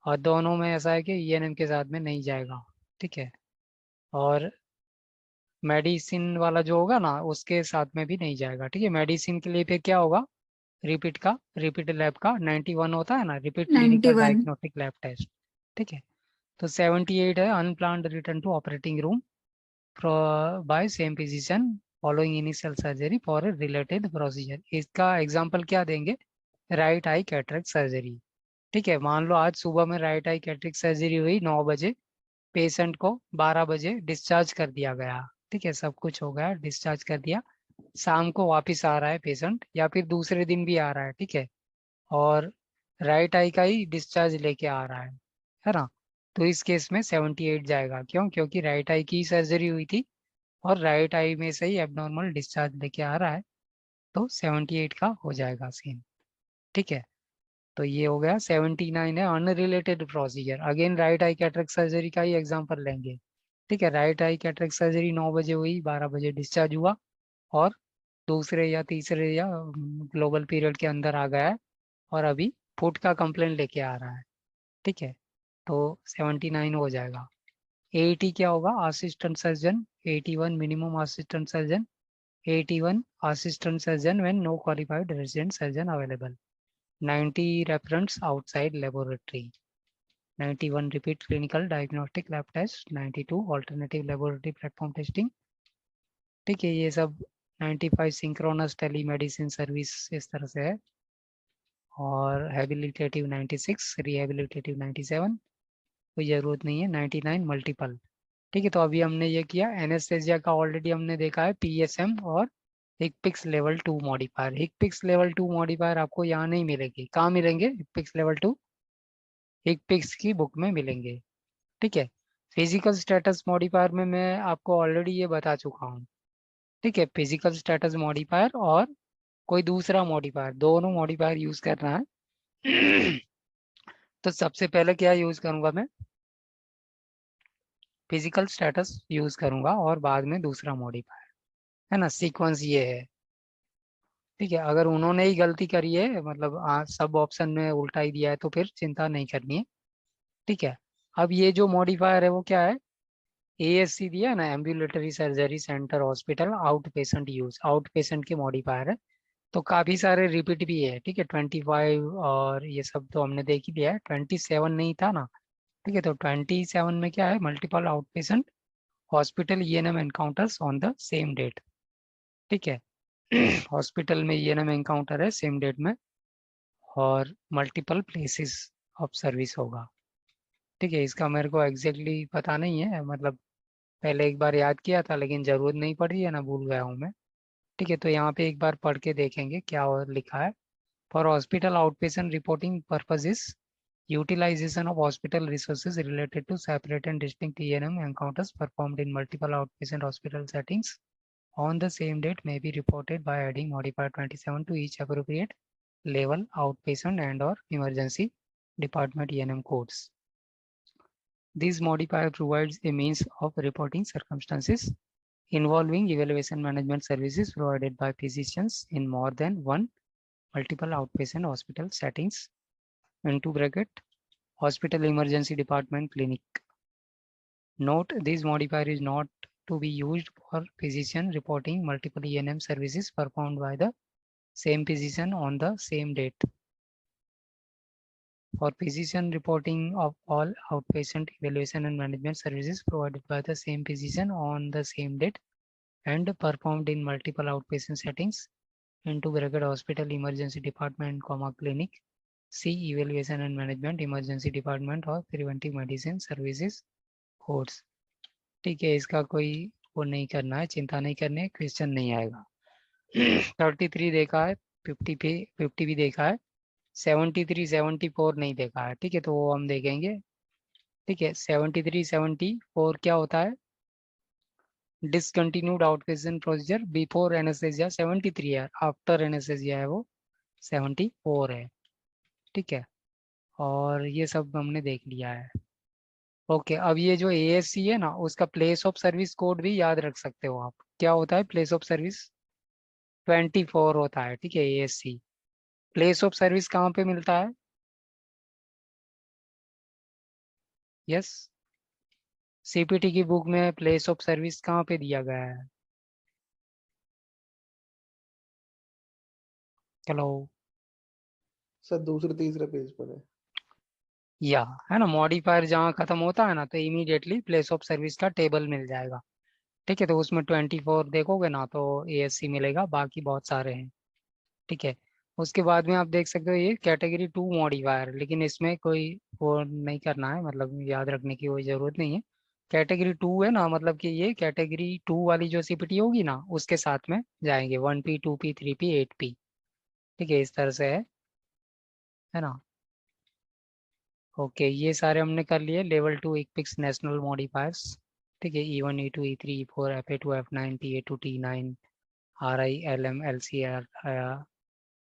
और दोनों में ऐसा है कि ईएनएम के साथ में नहीं जाएगा, ठीक है। और मेडिसिन वाला जो होगा ना, उसके साथ में भी नहीं जाएगा, ठीक है। मेडिसिन के लिए फिर क्या होगा, रिपीट लैब का 91 होता है ना, repeat clinical 91 diagnostic lab test, ठीक है। तो 78 है, unplanned return to operating room by same physician following initial surgery for related procedure. इसका एग्जांपल क्या देंगे, राइट आई कैटरेक्ट सर्जरी, ठीक है। मान लो आज सुबह में राइट आई कैटरेक्ट सर्जरी हुई 9 बजे, पेशेंट को 12 बजे डिस्चार्ज कर दिया गया, ठीक है। सब कुछ हो गया, डिस्चार्ज कर दिया, शाम को वापस आ रहा है पेशेंट, या फिर दूसरे दिन भी आ रहा है, ठीक है। और राइट आई का ही डिस्चार्ज लेके आ रहा है ना। तो इस केस में 78 जाएगा, क्यों, क्योंकि राइट आई की सर्जरी हुई थी और राइट आई में से ही एबनॉर्मल डिस्चार्ज लेके आ रहा है, तो 78 का हो जाएगा सीन, ठीक है। तो ये हो गया। 79 है, unrelated procedure, again right eye cataract surgery का ही एग्जांपल लेंगे, ठीक है। राइट आई कैटरेक्ट सर्जरी 9 बजे हुई, 12 बजे डिस्चार्ज हुआ, और दूसरे या तीसरे या ग्लोबल पीरियड के अंदर आ गया है, और अभी फुट का कंप्लेंट लेके आ रहा है, ठीक है। तो 79 हो जाएगा। 80 क्या होगा, assistant surgeon, 81 minimum assistant surgeon, 81 assistant surgeon when no qualified resident surgeon available, 90 reference outside laboratory, 91 repeat clinical diagnostic lab test, 92 alternative laboratory platform testing, ठीक है। ये सब 95 सिंक्रोनस टेलीमेडिसिन सर्विस इस तरह से है। और हैबिलिटेटिव 96, रिहेबिलिटेटिव 97, कोई ज़रूरत नहीं है। 99 मल्टीपल, ठीक है। तो अभी हमने ये किया, एनेस्थेसिया का ऑलरेडी हमने देखा है, पीएसएम और हिकपिक्स लेवल 2 मॉडिफायर। हिकपिक्स लेवल 2 मॉडिफायर आपको यहाँ नहीं मिलेगी, कहाँ मिलेंगे, हिकपिक्स लेवल 2 हिकपिक्स की बुक में मिलेंगे, ठीक है। फिजिकल स्टेटस मॉडिफायर में मैं आपको ऑलरेडी ये बता चुका हूँ, ठीक है। फिजिकल स्टेटस मॉडिफायर और कोई दूसरा मॉडिफायर, दोनों मॉडिफायर यूज करना है। तो सबसे पहले क्या यूज करूंगा मैं, फिजिकल स्टेटस यूज करूंगा और बाद में दूसरा मॉडिफायर, है ना। सीक्वेंस ये है, ठीक है। अगर उन्होंने ही गलती करी है, मतलब सब ऑप्शन में उल्टा ही दिया है, तो फिर चिंता नहीं करनी है, ठीक है। अब ये जो मॉडिफायर है वो क्या है, एएससी दिया है ना, ambulatory surgery centre hospital out patient use, out patient के मॉडिफायर है। तो काफी सारे रिपीट भी है, ठीक है। 25 और ये सब तो हमने देख ही लिया है, 27 नहीं था ना, ठीक है। तो 27 में क्या है, मल्टीपल आउट पेशेंट हॉस्पिटल ईएनएम encounters on the same date, ठीक है। हॉस्पिटल में ईएनएम एनकाउंटर है सेम डेट में, और मल्टीपल प्लेसेस ऑफ सर्विस होगा, ठीक है। इसका मेरे को एग्जैक्टली पता नहीं है, मतलब पहले एक बार याद किया था लेकिन जरूरत नहीं पड़ी है ना, भूल गया हूँ मैं, ठीक है। तो यहाँ पे एक बार पढ़ के देखेंगे क्या लिखा है। For hospital outpatient reporting purposes, utilization of hospital resources related to separate and distinct ENM encounters performed in multiple outpatient hospital settings on the same date may be reported by adding modifier 27 to each appropriate level outpatient and or emergency department ENM codes. This modifier provides a means of reporting circumstances involving evaluation management services provided by physicians in more than one multiple outpatient hospital settings into bracket hospital emergency department clinic. Note, this modifier is not to be used for physician reporting multiple ENM services performed by the same physician on the same date. For physician reporting of all outpatient evaluation and management services provided by the same physician on the same date and performed in multiple outpatient settings into bracket hospital emergency department, clinic, see evaluation and management emergency department or preventive medicine services codes, ठीक है। इसका कोई वो नहीं करना है, चिंता नहीं करनी है, क्वेश्चन नहीं आएगा। 33 देखा है, 50 भी देखा है, 73 74 नहीं देखा है, ठीक है। तो वो हम देखेंगे, ठीक है। 73 74 क्या होता है, discontinued outpatient procedure before anaesthesia 73 है, आफ्टर एनेस्थीसिया है वो 74 है। ठीक है, और ये सब हमने देख लिया है। ओके, अब ये जो ASC है ना, उसका प्लेस ऑफ सर्विस कोड भी याद रख सकते हो आप। क्या होता है प्लेस ऑफ सर्विस? 24 होता है। ठीक है, ASC प्लेस ऑफ सर्विस कहाँ पे मिलता है? यस, CPT की बुक में प्लेस ऑफ सर्विस कहाँ पे दिया गया है? चलो, सर दूसरे तीसरे पेज पर है। या है ना, मॉडिफायर जहाँ खत्म होता है ना, तो इमीडिएटली प्लेस ऑफ सर्विस का टेबल मिल जाएगा। ठीक है, तो उसमें 24 देखोगे ना तो ASC मिलेगा, बाकी बहुत सारे हैं। ठीक है, उसके बाद में आप देख सकते हो ये कैटेगरी 2 मॉडिफायर, लेकिन इसमें कोई वो नहीं करना है, मतलब याद रखने की कोई ज़रूरत नहीं है। कैटेगरी 2 है ना, मतलब कि ये कैटेगरी 2 वाली जो CPT होगी ना, उसके साथ में जाएंगे 1P 2P 3P 8P। ठीक है, इस तरह से है ना। ओके, ये सारे हमने कर लिए लेवल 2 इक्विक्स नेशनल मॉडिफायर्स। ठीक है, E1 E2 E3 E4 FA2 F9 TA2 T9 RI LM LC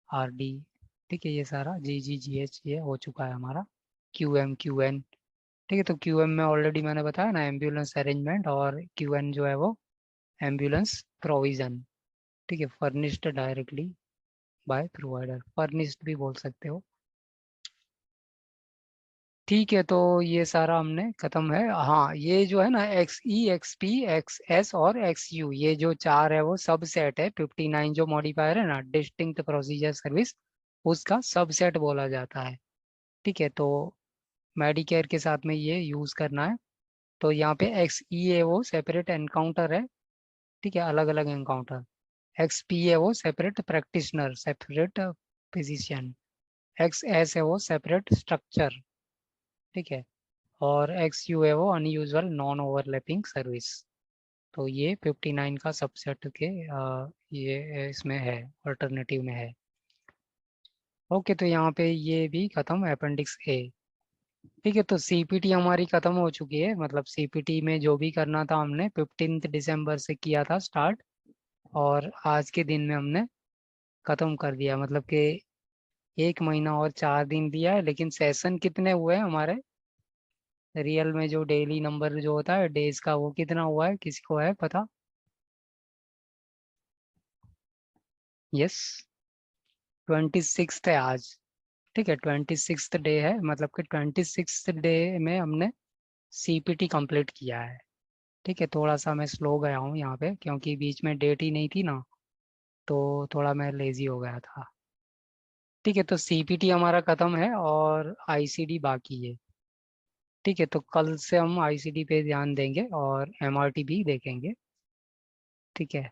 RD। ठीक है, ये सारा GG GH ये हो चुका है हमारा। QM QN। ठीक है, तो QM में ऑलरेडी मैंने बताया ना, एम्बुलेंस अरेंजमेंट, और QN जो है वो एम्बुलेंस प्रोविजन। ठीक है, furnished directly by provider, furnished भी बोल सकते हो। ठीक है, तो ये सारा हमने खत्म है। हाँ, ये जो है ना XE XP XS और XU, ये जो चार है वो सब सेट है। 59 जो मॉडिफायर है ना, डिस्टिंक्ट प्रोसीजर सर्विस, उसका सबसेट बोला जाता है। ठीक है, तो मेडिकेयर के साथ में ये यूज करना है। तो यहाँ पे XE है वो सेपरेट एनकाउंटर है। ठीक है, अलग अलग एनकाउंटर। XP है वो separate practitioner, separate physician. XS है वो सेपरेट स्ट्रक्चर। ठीक है, और XU है वो अनयूजुअल नॉन ओवरलैपिंग सर्विस। तो ये 59 का सबसेट के ये इसमें है, अल्टरनेटिव में है। ओके, तो यहाँ पे ये भी खत्म, अपेंडिक्स A। ठीक है, तो CPT हमारी खत्म हो चुकी है, मतलब CPT में जो भी करना था हमने 15 दिसंबर से किया था स्टार्ट, और आज के दिन में हमने खत्म कर दिया। मतलब कि 1 महीना और 4 दिन दिया है, लेकिन सेशन कितने हुए हैं हमारे रियल में? जो डेली नंबर जो होता है डेज का, वो कितना हुआ है, किसी को है पता? यस, 26 है आज। ठीक है, 26 डे है, मतलब कि 26 डे में हमने CPT कंप्लीट किया है। ठीक है, थोड़ा सा मैं स्लो गया हूँ यहाँ पे, क्योंकि बीच में डेट ही नहीं थी ना, तो थोड़ा मैं लेजी हो गया था। ठीक है, तो CPT हमारा खत्म है और ICD बाकी है। ठीक है, तो कल से हम ICD पे ध्यान देंगे और MRT भी देखेंगे। ठीक है।